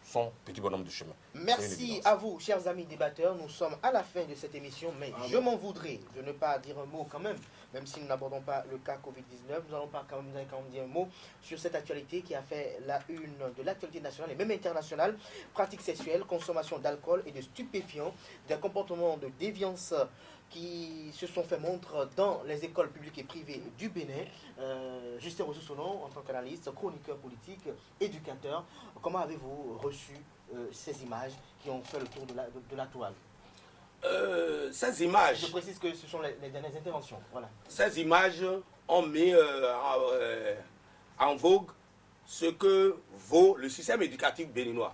son petit bonhomme de chemin. Merci à vous, chers amis débatteurs. Nous sommes à la fin de cette émission, mais je m'en voudrais de ne pas dire un mot quand même si nous n'abordons pas le cas Covid-19. Nous allons pas quand même dire un mot sur cette actualité qui a fait la une de l'actualité nationale et même internationale. Pratiques sexuelles, consommation d'alcool et de stupéfiants, des comportements de déviance qui se sont fait montre dans les écoles publiques et privées du Bénin. Justin Rousseau-Sonon, en tant qu'analyste, chroniqueur politique, éducateur, comment avez-vous reçu ces images qui ont fait le tour de la toile? Ces images... Je précise que ce sont les dernières interventions. Voilà. Ces images ont mis en vogue ce que vaut le système éducatif béninois.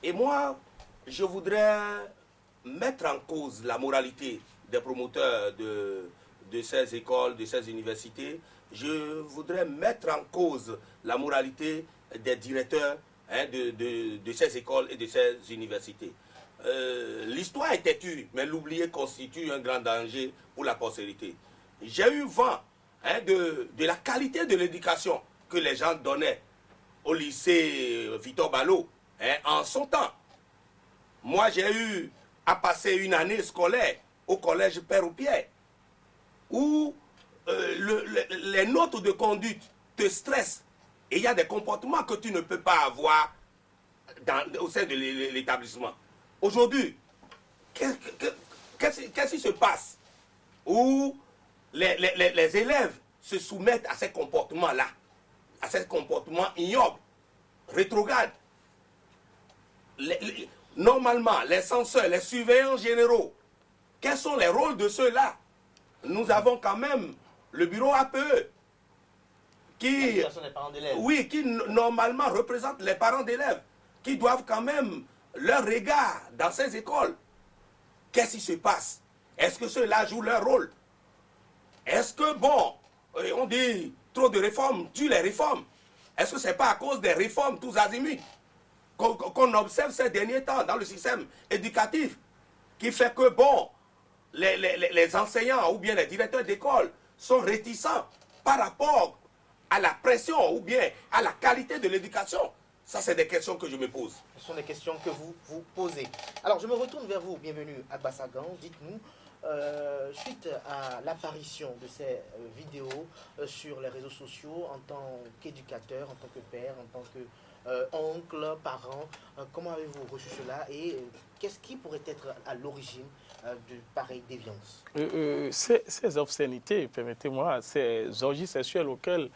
Et moi, je voudrais mettre en cause la moralité des promoteurs de ces écoles, de ces universités. Je voudrais mettre en cause la moralité des directeurs de ces écoles et de ces universités. L'histoire est têtue, mais l'oublier constitue un grand danger pour la postérité. J'ai eu vent de la qualité de l'éducation que les gens donnaient au lycée Victor Ballot en son temps. Moi, j'ai eu à passer une année scolaire au collège Père-au-Pierre, où les notes de conduite te stressent et il y a des comportements que tu ne peux pas avoir au sein de l'établissement. Aujourd'hui, qu'est-ce qui se passe où les élèves se soumettent à ces comportements-là, à ces comportements ignobles, rétrogrades? Normalement, les censeurs, les surveillants généraux, quels sont les rôles de ceux-là? Nous avons quand même le bureau APE qui normalement représente les parents d'élèves, qui doivent quand même leur regard dans ces écoles. Qu'est-ce qui se passe? Est-ce que ceux-là jouent leur rôle? Est-ce que, bon, on dit trop de réformes tuent les réformes? Est-ce que ce n'est pas à cause des réformes tous azimuts qu'on observe ces derniers temps dans le système éducatif qui fait que, bon, les enseignants ou bien les directeurs d'école sont réticents par rapport à la pression ou bien à la qualité de l'éducation? Ça, c'est des questions que je me pose. Ce sont des questions que vous vous posez. Alors, je me retourne vers vous. Bienvenue à Bassagan. Dites-nous, suite à l'apparition de ces vidéos sur les réseaux sociaux, en tant qu'éducateur, en tant que père, en tant que oncle, parent, comment avez-vous reçu cela et qu'est-ce qui pourrait être à l'origine de pareilles déviances? Ces obscénités, permettez-moi, ces orgies sexuelles auxquelles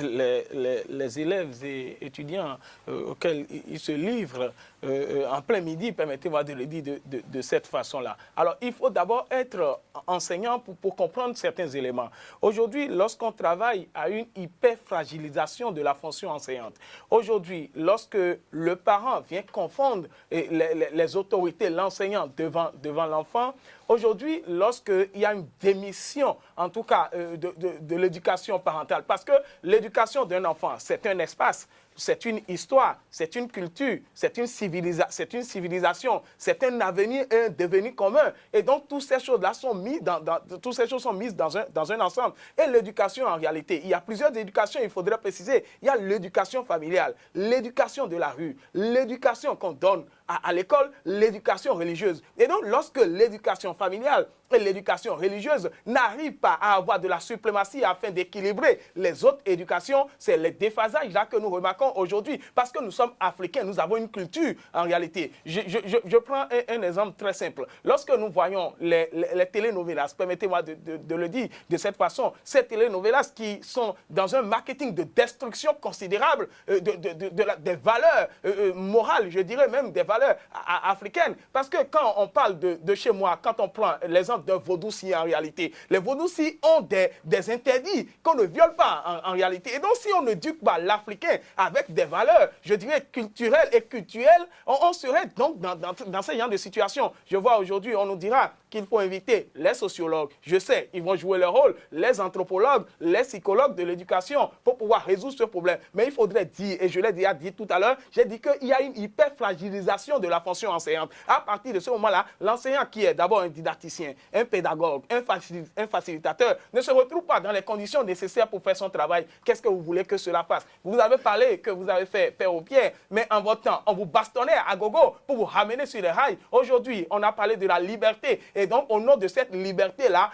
les élèves et étudiants auxquels ils se livrent en plein midi, permettez-moi de le dire de cette façon-là. Alors, il faut d'abord être enseignant pour comprendre certains éléments. Aujourd'hui, lorsqu'on travaille à une hyper-fragilisation de la fonction enseignante, aujourd'hui, lorsque le parent vient confondre les autorités, l'enseignant devant l'enfant, aujourd'hui, lorsqu'il y a une démission, en tout cas, de l'éducation parentale, parce que l'éducation d'un enfant, c'est un espace, c'est une histoire, c'est une culture, c'est une civilisation, c'est un avenir et un devenir commun. Et donc, toutes ces choses-là sont mises dans un ensemble. Et l'éducation, en réalité, il y a plusieurs éducations, il faudrait préciser. Il y a l'éducation familiale, l'éducation de la rue, l'éducation qu'on donne à l'école, l'éducation religieuse. Et donc, lorsque l'éducation familiale et l'éducation religieuse n'arrivent pas à avoir de la suprématie afin d'équilibrer les autres éducations, c'est le déphasage là que nous remarquons aujourd'hui. Parce que nous sommes africains, nous avons une culture en réalité. Je prends un exemple très simple. Lorsque nous voyons les telenovelas, permettez-moi de le dire de cette façon, ces telenovelas qui sont dans un marketing de destruction considérable des valeurs morales, je dirais même des valeurs africaines. Parce que quand on parle de chez moi, quand on prend l'exemple d'un vaudou-si en réalité, les vaudou-si ont des interdits qu'on ne viole pas en réalité. Et donc si on n'éduque pas l'Africain avec des valeurs, je dirais culturelles et cultuelles, on serait donc dans ce genre de situation. Je vois aujourd'hui, on nous dira qu'il faut inviter les sociologues. Je sais, ils vont jouer leur rôle, les anthropologues, les psychologues de l'éducation pour pouvoir résoudre ce problème. Mais il faudrait dire, et je l'ai déjà dit tout à l'heure, j'ai dit qu'il y a une hyper-fragilisation de la fonction enseignante. À partir de ce moment-là, l'enseignant qui est d'abord un didacticien, un pédagogue, un facilitateur, ne se retrouve pas dans les conditions nécessaires pour faire son travail. Qu'est-ce que vous voulez que cela fasse? Vous avez parlé que vous avez fait père aux pierres, mais en votre temps, on vous bastonnait à gogo pour vous ramener sur les rails. Aujourd'hui, on a parlé de la liberté. Et donc, au nom de cette liberté-là,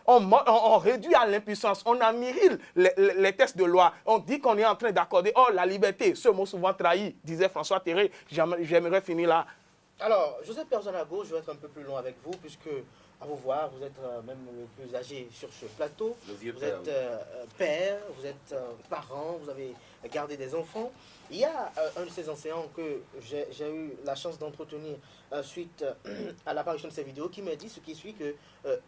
on réduit à l'impuissance. On annihile les textes de loi. On dit qu'on est en train d'accorder, oh, la liberté, ce mot souvent trahi, disait François Terré. J'aimerais finir là. Alors, Joseph Persona-Go, je vais être un peu plus long avec vous, puisque, à vous voir, vous êtes même le plus âgé sur ce plateau. Vous êtes père, vous êtes parent, vous avez gardé des enfants. Il y a un de ces enseignants que j'ai eu la chance d'entretenir suite à l'apparition de ces vidéos qui m'a dit ce qui suit que,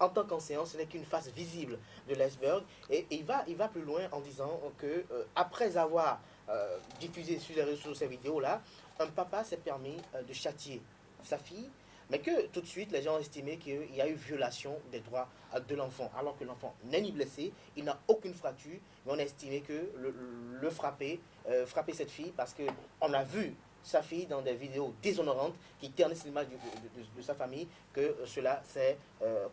en tant qu'enseignant, ce n'est qu'une face visible de l'iceberg. Et il va plus loin en disant que, après avoir diffusé sur les réseaux ces vidéos-là, un papa s'est permis de châtier sa fille, mais que tout de suite les gens ont estimé qu'il y a eu violation des droits de l'enfant, alors que l'enfant n'est ni blessé, il n'a aucune fracture, mais on a estimé que le frapper cette fille parce qu'on a vu sa fille dans des vidéos déshonorantes qui ternissent l'image de sa famille, que cela c'est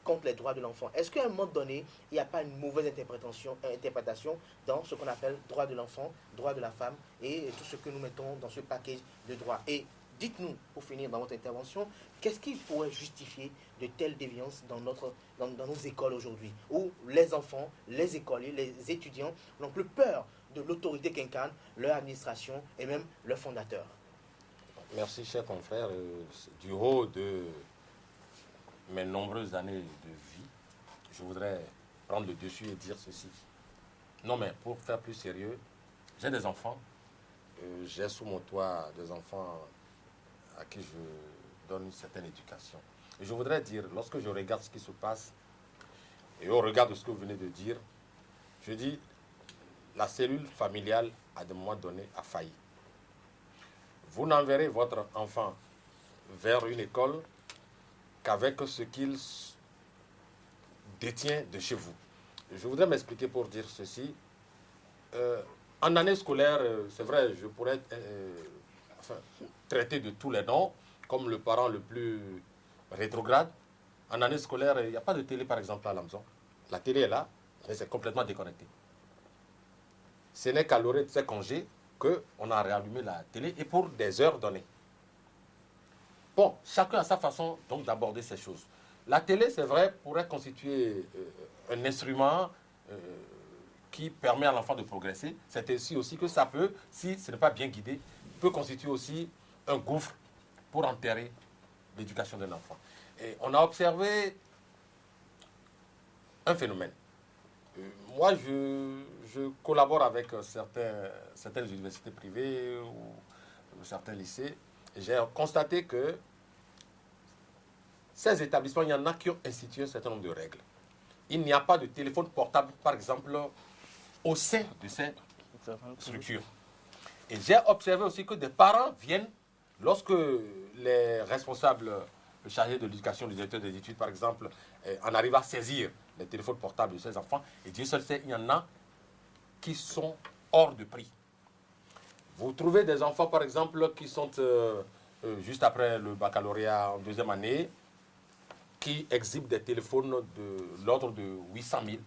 contre les droits de l'enfant. Est-ce qu'à un moment donné, il n'y a pas une mauvaise interprétation dans ce qu'on appelle droit de l'enfant, droit de la femme et tout ce que nous mettons dans ce package de droits? Et dites-nous, pour finir dans votre intervention, qu'est-ce qui pourrait justifier de telles déviances dans nos écoles aujourd'hui, où les enfants, les écoliers, les étudiants n'ont plus peur de l'autorité qu'incarne leur administration et même leur fondateur? Merci, cher confrère. Du haut de mes nombreuses années de vie, je voudrais prendre le dessus et dire ceci. Non, mais pour faire plus sérieux, j'ai des enfants. J'ai sous mon toit des enfants à qui je donne une certaine éducation. Et je voudrais dire, lorsque je regarde ce qui se passe, et au regard de ce que vous venez de dire, je dis, la cellule familiale, à des moments donnés, a failli. Vous n'enverrez votre enfant vers une école qu'avec ce qu'il détient de chez vous. Je voudrais m'expliquer pour dire ceci. En année scolaire, c'est vrai, je pourrais traiter de tous les noms, comme le parent le plus rétrograde. En année scolaire, il n'y a pas de télé, par exemple, à la maison. La télé est là, mais c'est complètement déconnecté. Ce n'est qu'à l'orée de ces congés qu'on a réallumé la télé et pour des heures données. Bon, chacun a sa façon donc d'aborder ces choses. La télé, c'est vrai, pourrait constituer un instrument qui permet à l'enfant de progresser. C'est ainsi aussi que ça peut, si ce n'est pas bien guidé, peut constituer aussi un gouffre pour enterrer l'éducation de l'enfant. Et on a observé un phénomène. Moi, je collabore avec certaines universités privées ou certains lycées. J'ai constaté que ces établissements, il y en a qui ont institué un certain nombre de règles. Il n'y a pas de téléphone portable, par exemple, au sein de ces structures. Et j'ai observé aussi que des parents viennent, lorsque les responsables chargés de l'éducation, les directeurs des études, par exemple, en arrivent à saisir les téléphones portables de ces enfants, et Dieu seul sait, il y en a qui sont hors de prix. Vous trouvez des enfants, par exemple, qui sont juste après le baccalauréat en deuxième année, qui exhibent des téléphones de l'ordre de 800 000,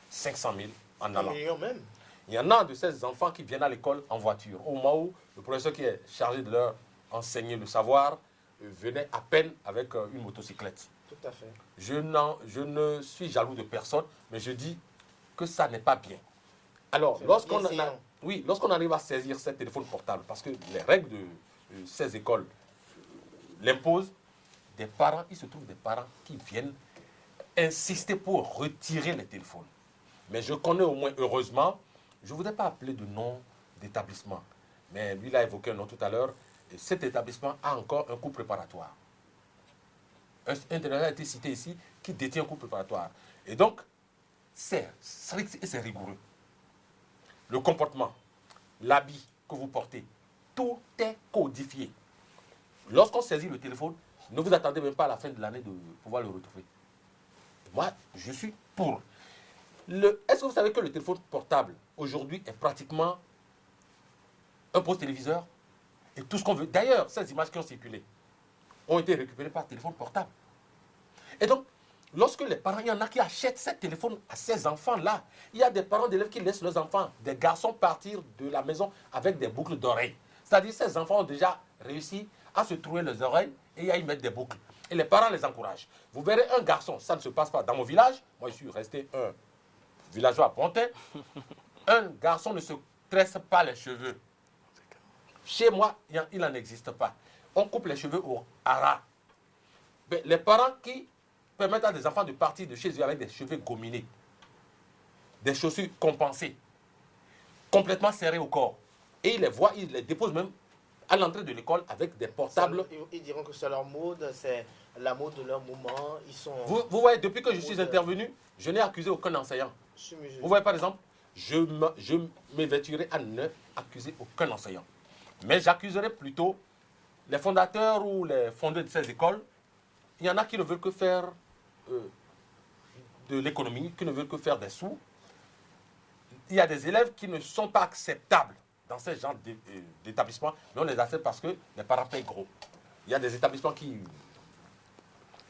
500 000 en allant. Même. Il y en a de ces enfants qui viennent à l'école en voiture. Au moment où le professeur qui est chargé de leur enseigner le savoir venait à peine avec une motocyclette. Tout à fait. Je ne suis jaloux de personne, mais je dis que ça n'est pas bien. Alors, lorsqu'on arrive à saisir ces téléphones portables, parce que les règles de ces écoles l'imposent, des parents, il se trouve des parents qui viennent insister pour retirer les téléphones. Mais je connais au moins, heureusement, je ne voudrais pas appeler de nom d'établissement, mais lui, il a évoqué un nom tout à l'heure, et cet établissement a encore un cours préparatoire. Un international a été cité ici qui détient un cours préparatoire. Et donc, c'est strict et c'est rigoureux. Le comportement, l'habit que vous portez, tout est codifié. Lorsqu'on saisit le téléphone, ne vous attendez même pas à la fin de l'année de pouvoir le retrouver. Moi, je suis pour. Est-ce que vous savez que le téléphone portable, aujourd'hui, est pratiquement un poste téléviseur et tout ce qu'on veut. D'ailleurs, ces images qui ont circulé ont été récupérées par téléphone portable. Et donc, lorsque les parents, il y en a qui achètent ces téléphones à ces enfants-là, il y a des parents d'élèves qui laissent leurs enfants, des garçons partir de la maison avec des boucles d'oreilles. C'est-à-dire ces enfants ont déjà réussi à se trouver les oreilles et à y mettre des boucles. Et les parents les encouragent. Vous verrez un garçon, ça ne se passe pas dans mon village. Moi, je suis resté un villageois à Pontin. Un garçon ne se tresse pas les cheveux. Chez moi, il n'en existe pas. On coupe les cheveux au hara. Mais les parents qui permettent à des enfants de partir de chez eux avec des cheveux gominés, des chaussures compensées, complètement serrées au corps. Et ils les voient, ils les déposent même à l'entrée de l'école avec des portables. Ils diront que c'est leur mode, c'est la mode de leur moment. Ils sont. Vous voyez, depuis que je suis intervenu, je n'ai accusé aucun enseignant. Vous voyez, par exemple, je m'évertuerai à ne accuser aucun enseignant. Mais j'accuserai plutôt les fondateurs ou les fondés de ces écoles. Il y en a qui ne veulent que faire de l'économie, qui ne veulent que faire des sous. Il y a des élèves qui ne sont pas acceptables dans ce genre d'établissement, mais on les accepte parce que les parents payent gros. Il y a des établissements qui,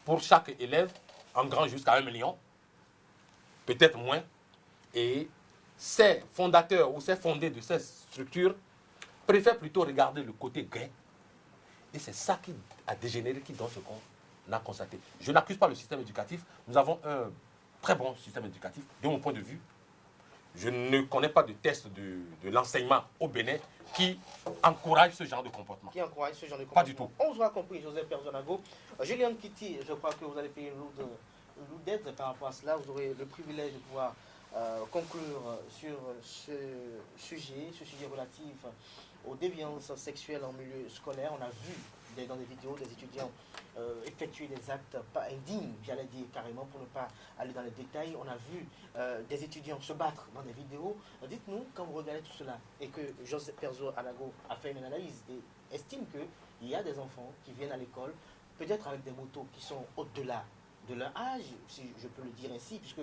pour chaque élève, engrangent jusqu'à 1 million, peut-être moins. Et ces fondateurs ou ces fondés de ces structures préfèrent plutôt regarder le côté gain. Et c'est ça qui a dégénéré, qui donne ce qu'on a constaté. Je n'accuse pas le système éducatif. Nous avons un très bon système éducatif, de mon point de vue. Je ne connais pas de test de l'enseignement au Bénin qui encourage ce genre de comportement. Qui encourage ce genre de comportement. Pas du tout. On vous a compris, Joseph Perzonago. Julian Kitty, je crois que vous allez payer une lourde d'aide par rapport à cela. Vous aurez le privilège de pouvoir conclure sur ce sujet relatif aux déviances sexuelles en milieu scolaire. On a vu dans des vidéos des étudiants effectuer des actes pas indignes, j'allais dire carrément, pour ne pas aller dans les détails. On a vu des étudiants se battre dans des vidéos. Dites-nous, quand vous regardez tout cela et que Joseph Perzonago a fait une analyse et estime qu'il y a des enfants qui viennent à l'école, peut-être avec des motos qui sont au-delà de leur âge, si je peux le dire ainsi, puisque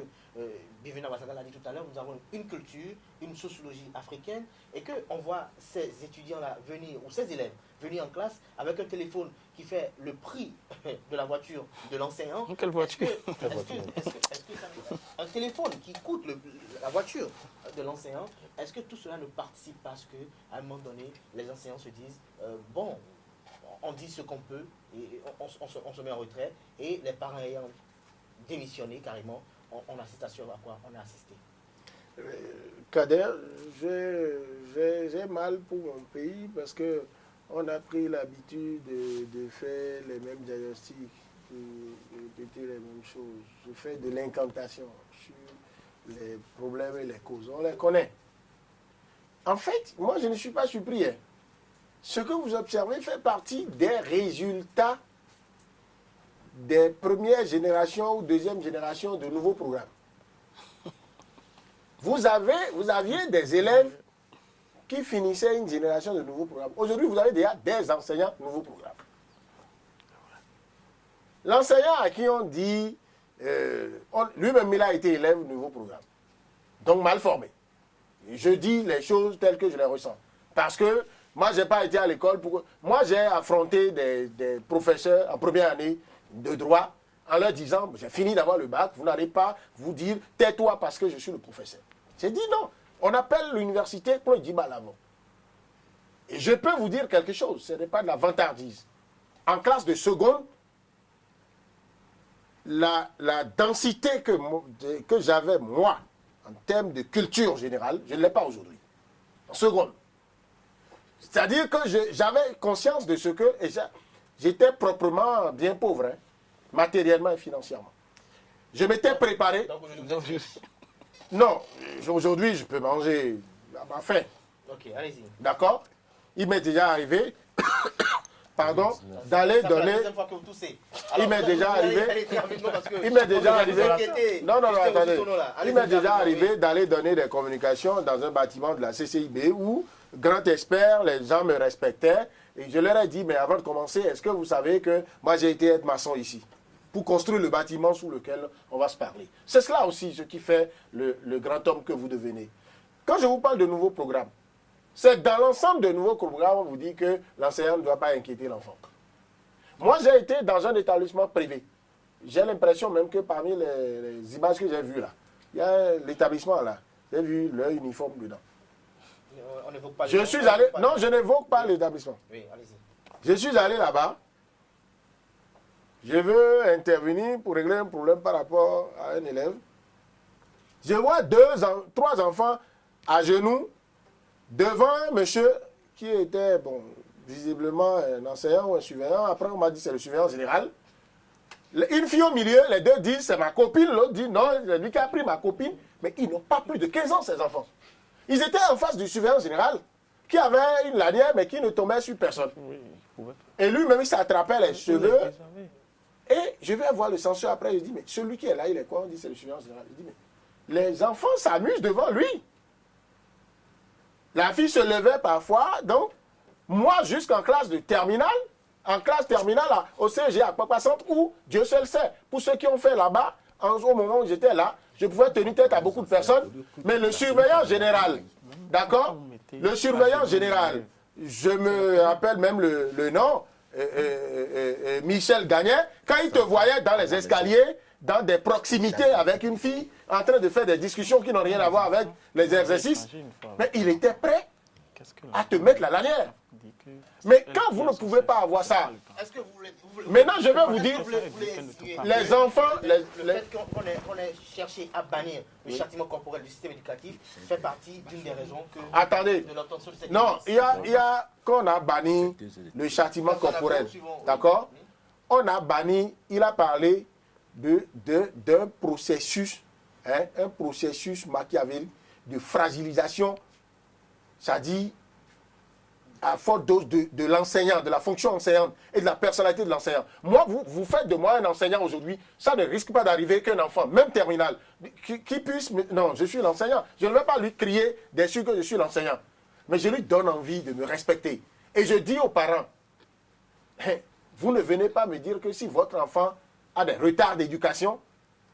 Bivena Wassada l'a dit tout à l'heure, nous avons une culture, une sociologie africaine, et qu'on voit ces étudiants-là venir, ou ces élèves venir en classe avec un téléphone qui fait le prix de la voiture de l'enseignant. Quelle voiture? Un téléphone qui coûte la voiture de l'enseignant, est-ce que tout cela ne participe pas à ce qu'à un moment donné, les enseignants se disent, bon, on dit ce qu'on peut, et on se met en retrait, et les parents ayant démissionné carrément, on assiste à quoi on a assisté. Kader, j'ai mal pour mon pays parce que on a pris l'habitude de faire les mêmes diagnostics, de répéter les mêmes choses. Je fais de l'incantation sur les problèmes et les causes. On les connaît. En fait, moi je ne suis pas surpris. Hein. Ce que vous observez fait partie des résultats des premières générations ou deuxième génération de nouveaux programmes. Vous aviez des élèves qui finissaient une génération de nouveaux programmes. Aujourd'hui, vous avez déjà des enseignants de nouveaux programmes. L'enseignant à qui on dit, lui-même il a été élève de nouveau programme. Donc mal formé. Je dis les choses telles que je les ressens. Parce que moi, je n'ai pas été à l'école. Moi, j'ai affronté des professeurs en première année de droit en leur disant, j'ai fini d'avoir le bac, vous n'allez pas vous dire, tais-toi parce que je suis le professeur. J'ai dit non. On appelle l'université pour dire l'avant. Et je peux vous dire quelque chose, ce n'est pas de la vantardise. En classe de seconde, la densité que j'avais, moi, en termes de culture générale, je ne l'ai pas aujourd'hui. En seconde. C'est-à-dire que j'avais conscience de ce que... J'étais proprement bien pauvre, hein, matériellement et financièrement. Je m'étais préparé... Non, aujourd'hui, je peux manger à ma faim. Ok, allez-y. D'accord? Il m'est déjà arrivé, pardon, d'aller donner... Il m'est déjà arrivé... Il m'est déjà arrivé... Non, attendez. Il m'est déjà arrivé d'aller donner des communications dans un bâtiment de la CCIB où, grand expert, les gens me respectaient Et je leur ai dit, mais avant de commencer, est-ce que vous savez que moi j'ai été être maçon ici pour construire le bâtiment sous lequel on va se parler. C'est cela aussi ce qui fait le grand homme que vous devenez. Quand je vous parle de nouveaux programmes, c'est dans l'ensemble de nouveaux programmes, on vous dit que l'enseignant ne doit pas inquiéter l'enfant. Moi, j'ai été dans un établissement privé. J'ai l'impression même que parmi les images que j'ai vues là, il y a l'établissement là, j'ai vu leur uniforme dedans. On n'évoque pas Je suis allé, non, je n'évoque pas l'établissement. Oui, allez-y. Je suis allé là-bas. Je veux intervenir pour régler un problème par rapport à un élève. Je vois 3 enfants à genoux devant un monsieur qui était, bon, visiblement un enseignant ou un surveillant. Après, on m'a dit c'est le surveillant général. Une fille au milieu, les deux disent c'est ma copine. L'autre dit non, c'est lui qui a pris ma copine. Mais ils n'ont pas plus de 15 ans, ces enfants. Ils étaient en face du surveillant général qui avait une lanière mais qui ne tombait sur personne. Et lui-même, il s'attrapait les cheveux. Et je vais voir le censeur après, je dis, mais celui qui est là, il est quoi? On dit, c'est le surveillant général. Je dis, mais les enfants s'amusent devant lui. La fille se levait parfois, donc, moi, jusqu'en classe de terminale, au CG à Papa Centre, où Dieu seul sait, pour ceux qui ont fait là-bas, au moment où j'étais là, je pouvais tenir tête à beaucoup de personnes, mais le surveillant général, d'accord? Le surveillant général, je me rappelle même le nom, Michel Gagné, quand il te voyait dans les escaliers, dans des proximités avec une fille, en train de faire des discussions qui n'ont rien à voir avec les exercices, mais il était prêt à te mettre la lanière. Mais quand vous ne pouvez pas avoir ça, Est-ce que vous voulez maintenant je vais vous dire, insinuer les enfants, le fait qu'on ait cherché à bannir le châtiment corporel du système éducatif fait partie d'une des raisons que attendez, de l'obtention de cette non, il y a qu'on a banni le châtiment corporel, d'accord? On a banni, il a parlé d'un processus, hein, un processus machiavélique de fragilisation, c'est-à-dire à forte dose de l'enseignant, de la fonction enseignante et de la personnalité de l'enseignant. Moi, vous faites de moi un enseignant aujourd'hui, ça ne risque pas d'arriver qu'un enfant, même terminal, qui puisse... Non, je suis l'enseignant. Je ne vais pas lui crier dessus que je suis l'enseignant. Mais je lui donne envie de me respecter. Et je dis aux parents, vous ne venez pas me dire que si votre enfant a des retards d'éducation,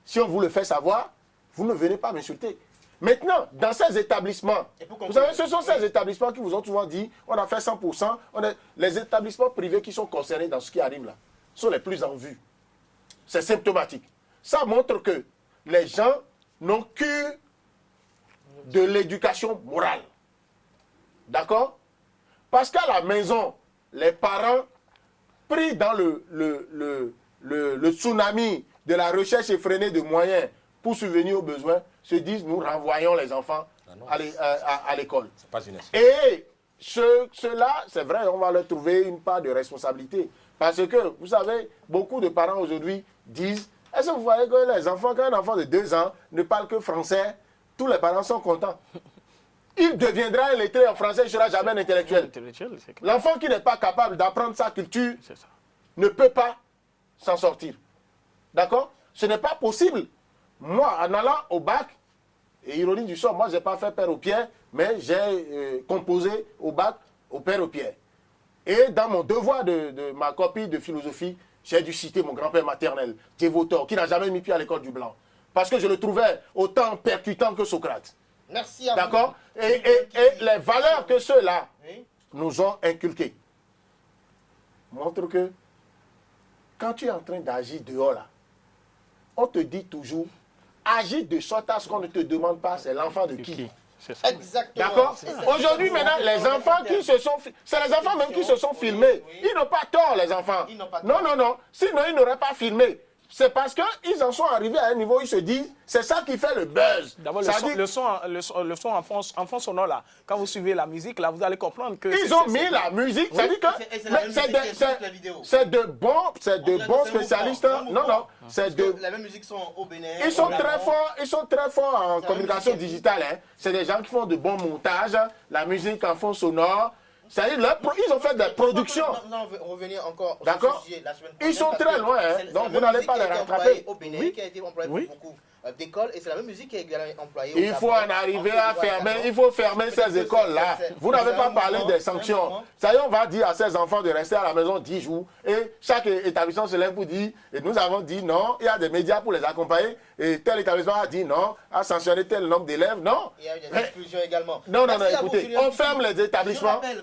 si on vous le fait savoir, vous ne venez pas m'insulter. Maintenant, dans ces établissements, vous savez, ce sont ces établissements qui vous ont souvent dit, on a fait 100%, les établissements privés qui sont concernés dans ce qui arrive là, sont les plus en vue. C'est symptomatique. Ça montre que les gens n'ont que de l'éducation morale. D'accord? Parce qu'à la maison, les parents, pris dans le tsunami de la recherche effrénée de moyens pour subvenir aux besoins, se disent, nous renvoyons les enfants à l'école. Et ceux-là, c'est vrai, on va leur trouver une part de responsabilité. Parce que, vous savez, beaucoup de parents aujourd'hui disent, est-ce que vous voyez que les enfants, quand un enfant de 2 ans ne parle que français, tous les parents sont contents. Il deviendra un lettré en français, il ne sera jamais un intellectuel. L'enfant qui n'est pas capable d'apprendre sa culture ne peut pas s'en sortir. D'accord? Ce n'est pas possible. Moi, en allant au bac, et ironie du sort, moi, je n'ai pas fait père aux pierres, mais j'ai composé au bac au père aux pierres. Et dans mon devoir de ma copie de philosophie, j'ai dû citer mon grand-père maternel, Djevotor, qui n'a jamais mis pied à l'école du Blanc. Parce que je le trouvais autant percutant que Socrate. Merci à vous. D'accord? Et les valeurs que ceux-là nous ont inculquées montrent que quand tu es en train d'agir dehors là, on te dit toujours, agis de sorte à ce qu'on ne te demande pas, c'est l'enfant de qui? Exactement. D'accord? Aujourd'hui, maintenant, les enfants qui se sont... C'est les enfants même qui se sont filmés. Ils n'ont pas tort, les enfants. Non, non, non. Sinon, ils n'auraient pas filmé. C'est parce qu'ils en sont arrivés à un niveau où ils se disent, c'est ça qui fait le buzz. D'abord, le son en fond sonore, là, quand vous suivez la musique, là, vous allez comprendre que... Ils ont mis la musique, ça dit que c'est de bons spécialistes. Non, non, c'est de... La même musique sont au Bénin. Ils sont très forts en communication digitale. Hein. C'est des gens qui font de bons montages, la musique en fond sonore. Ils ont fait des productions. On revenir encore au sujet la semaine prochaine. Ils sont très loin, hein, donc vous n'allez pas les rattraper. Au Bénin, qui a été employé pour beaucoup d'écoles et c'est la même musique qui est également employée. Il faut en arriver à fermer, il faut fermer ces écoles-là. Vous n'avez pas parlé des sanctions. Ça y est, on va dire à ces enfants de rester à la maison 10 jours et chaque établissement se lève pour dire, et nous avons dit non, il y a des médias pour les accompagner et tel établissement a dit non, a sanctionné tel nombre d'élèves, non. Il y a des exclusions également. Non, écoutez, on ferme les établissements et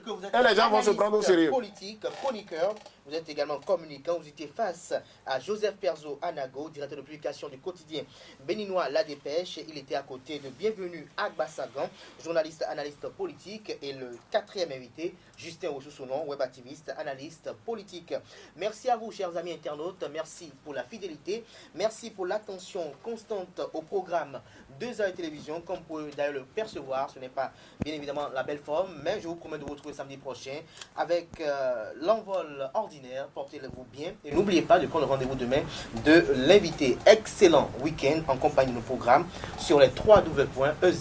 les gens vont se prendre au sérieux. Politique, chroniqueur, vous êtes également communicant, vous étiez face à Joseph Perzo Anago, directeur de publication du quotidien béninois La Dépêche. Il était à côté de Bienvenue Agba Sagan, journaliste, analyste politique, et le 4e invité, Justin Osusonon, web activiste, analyste politique. Merci à vous, chers amis internautes, merci pour la fidélité, merci pour l'attention constante au programme 2 heures de télévision, comme vous pouvez d'ailleurs le percevoir. Ce n'est pas bien évidemment la belle forme, mais je vous promets de vous retrouver samedi prochain avec l'envol ordinaire. Portez-vous bien et n'oubliez pas de prendre rendez-vous demain de l'invité. Excellent week-end en compagnie de nos programmes sur les www.eztv.bj.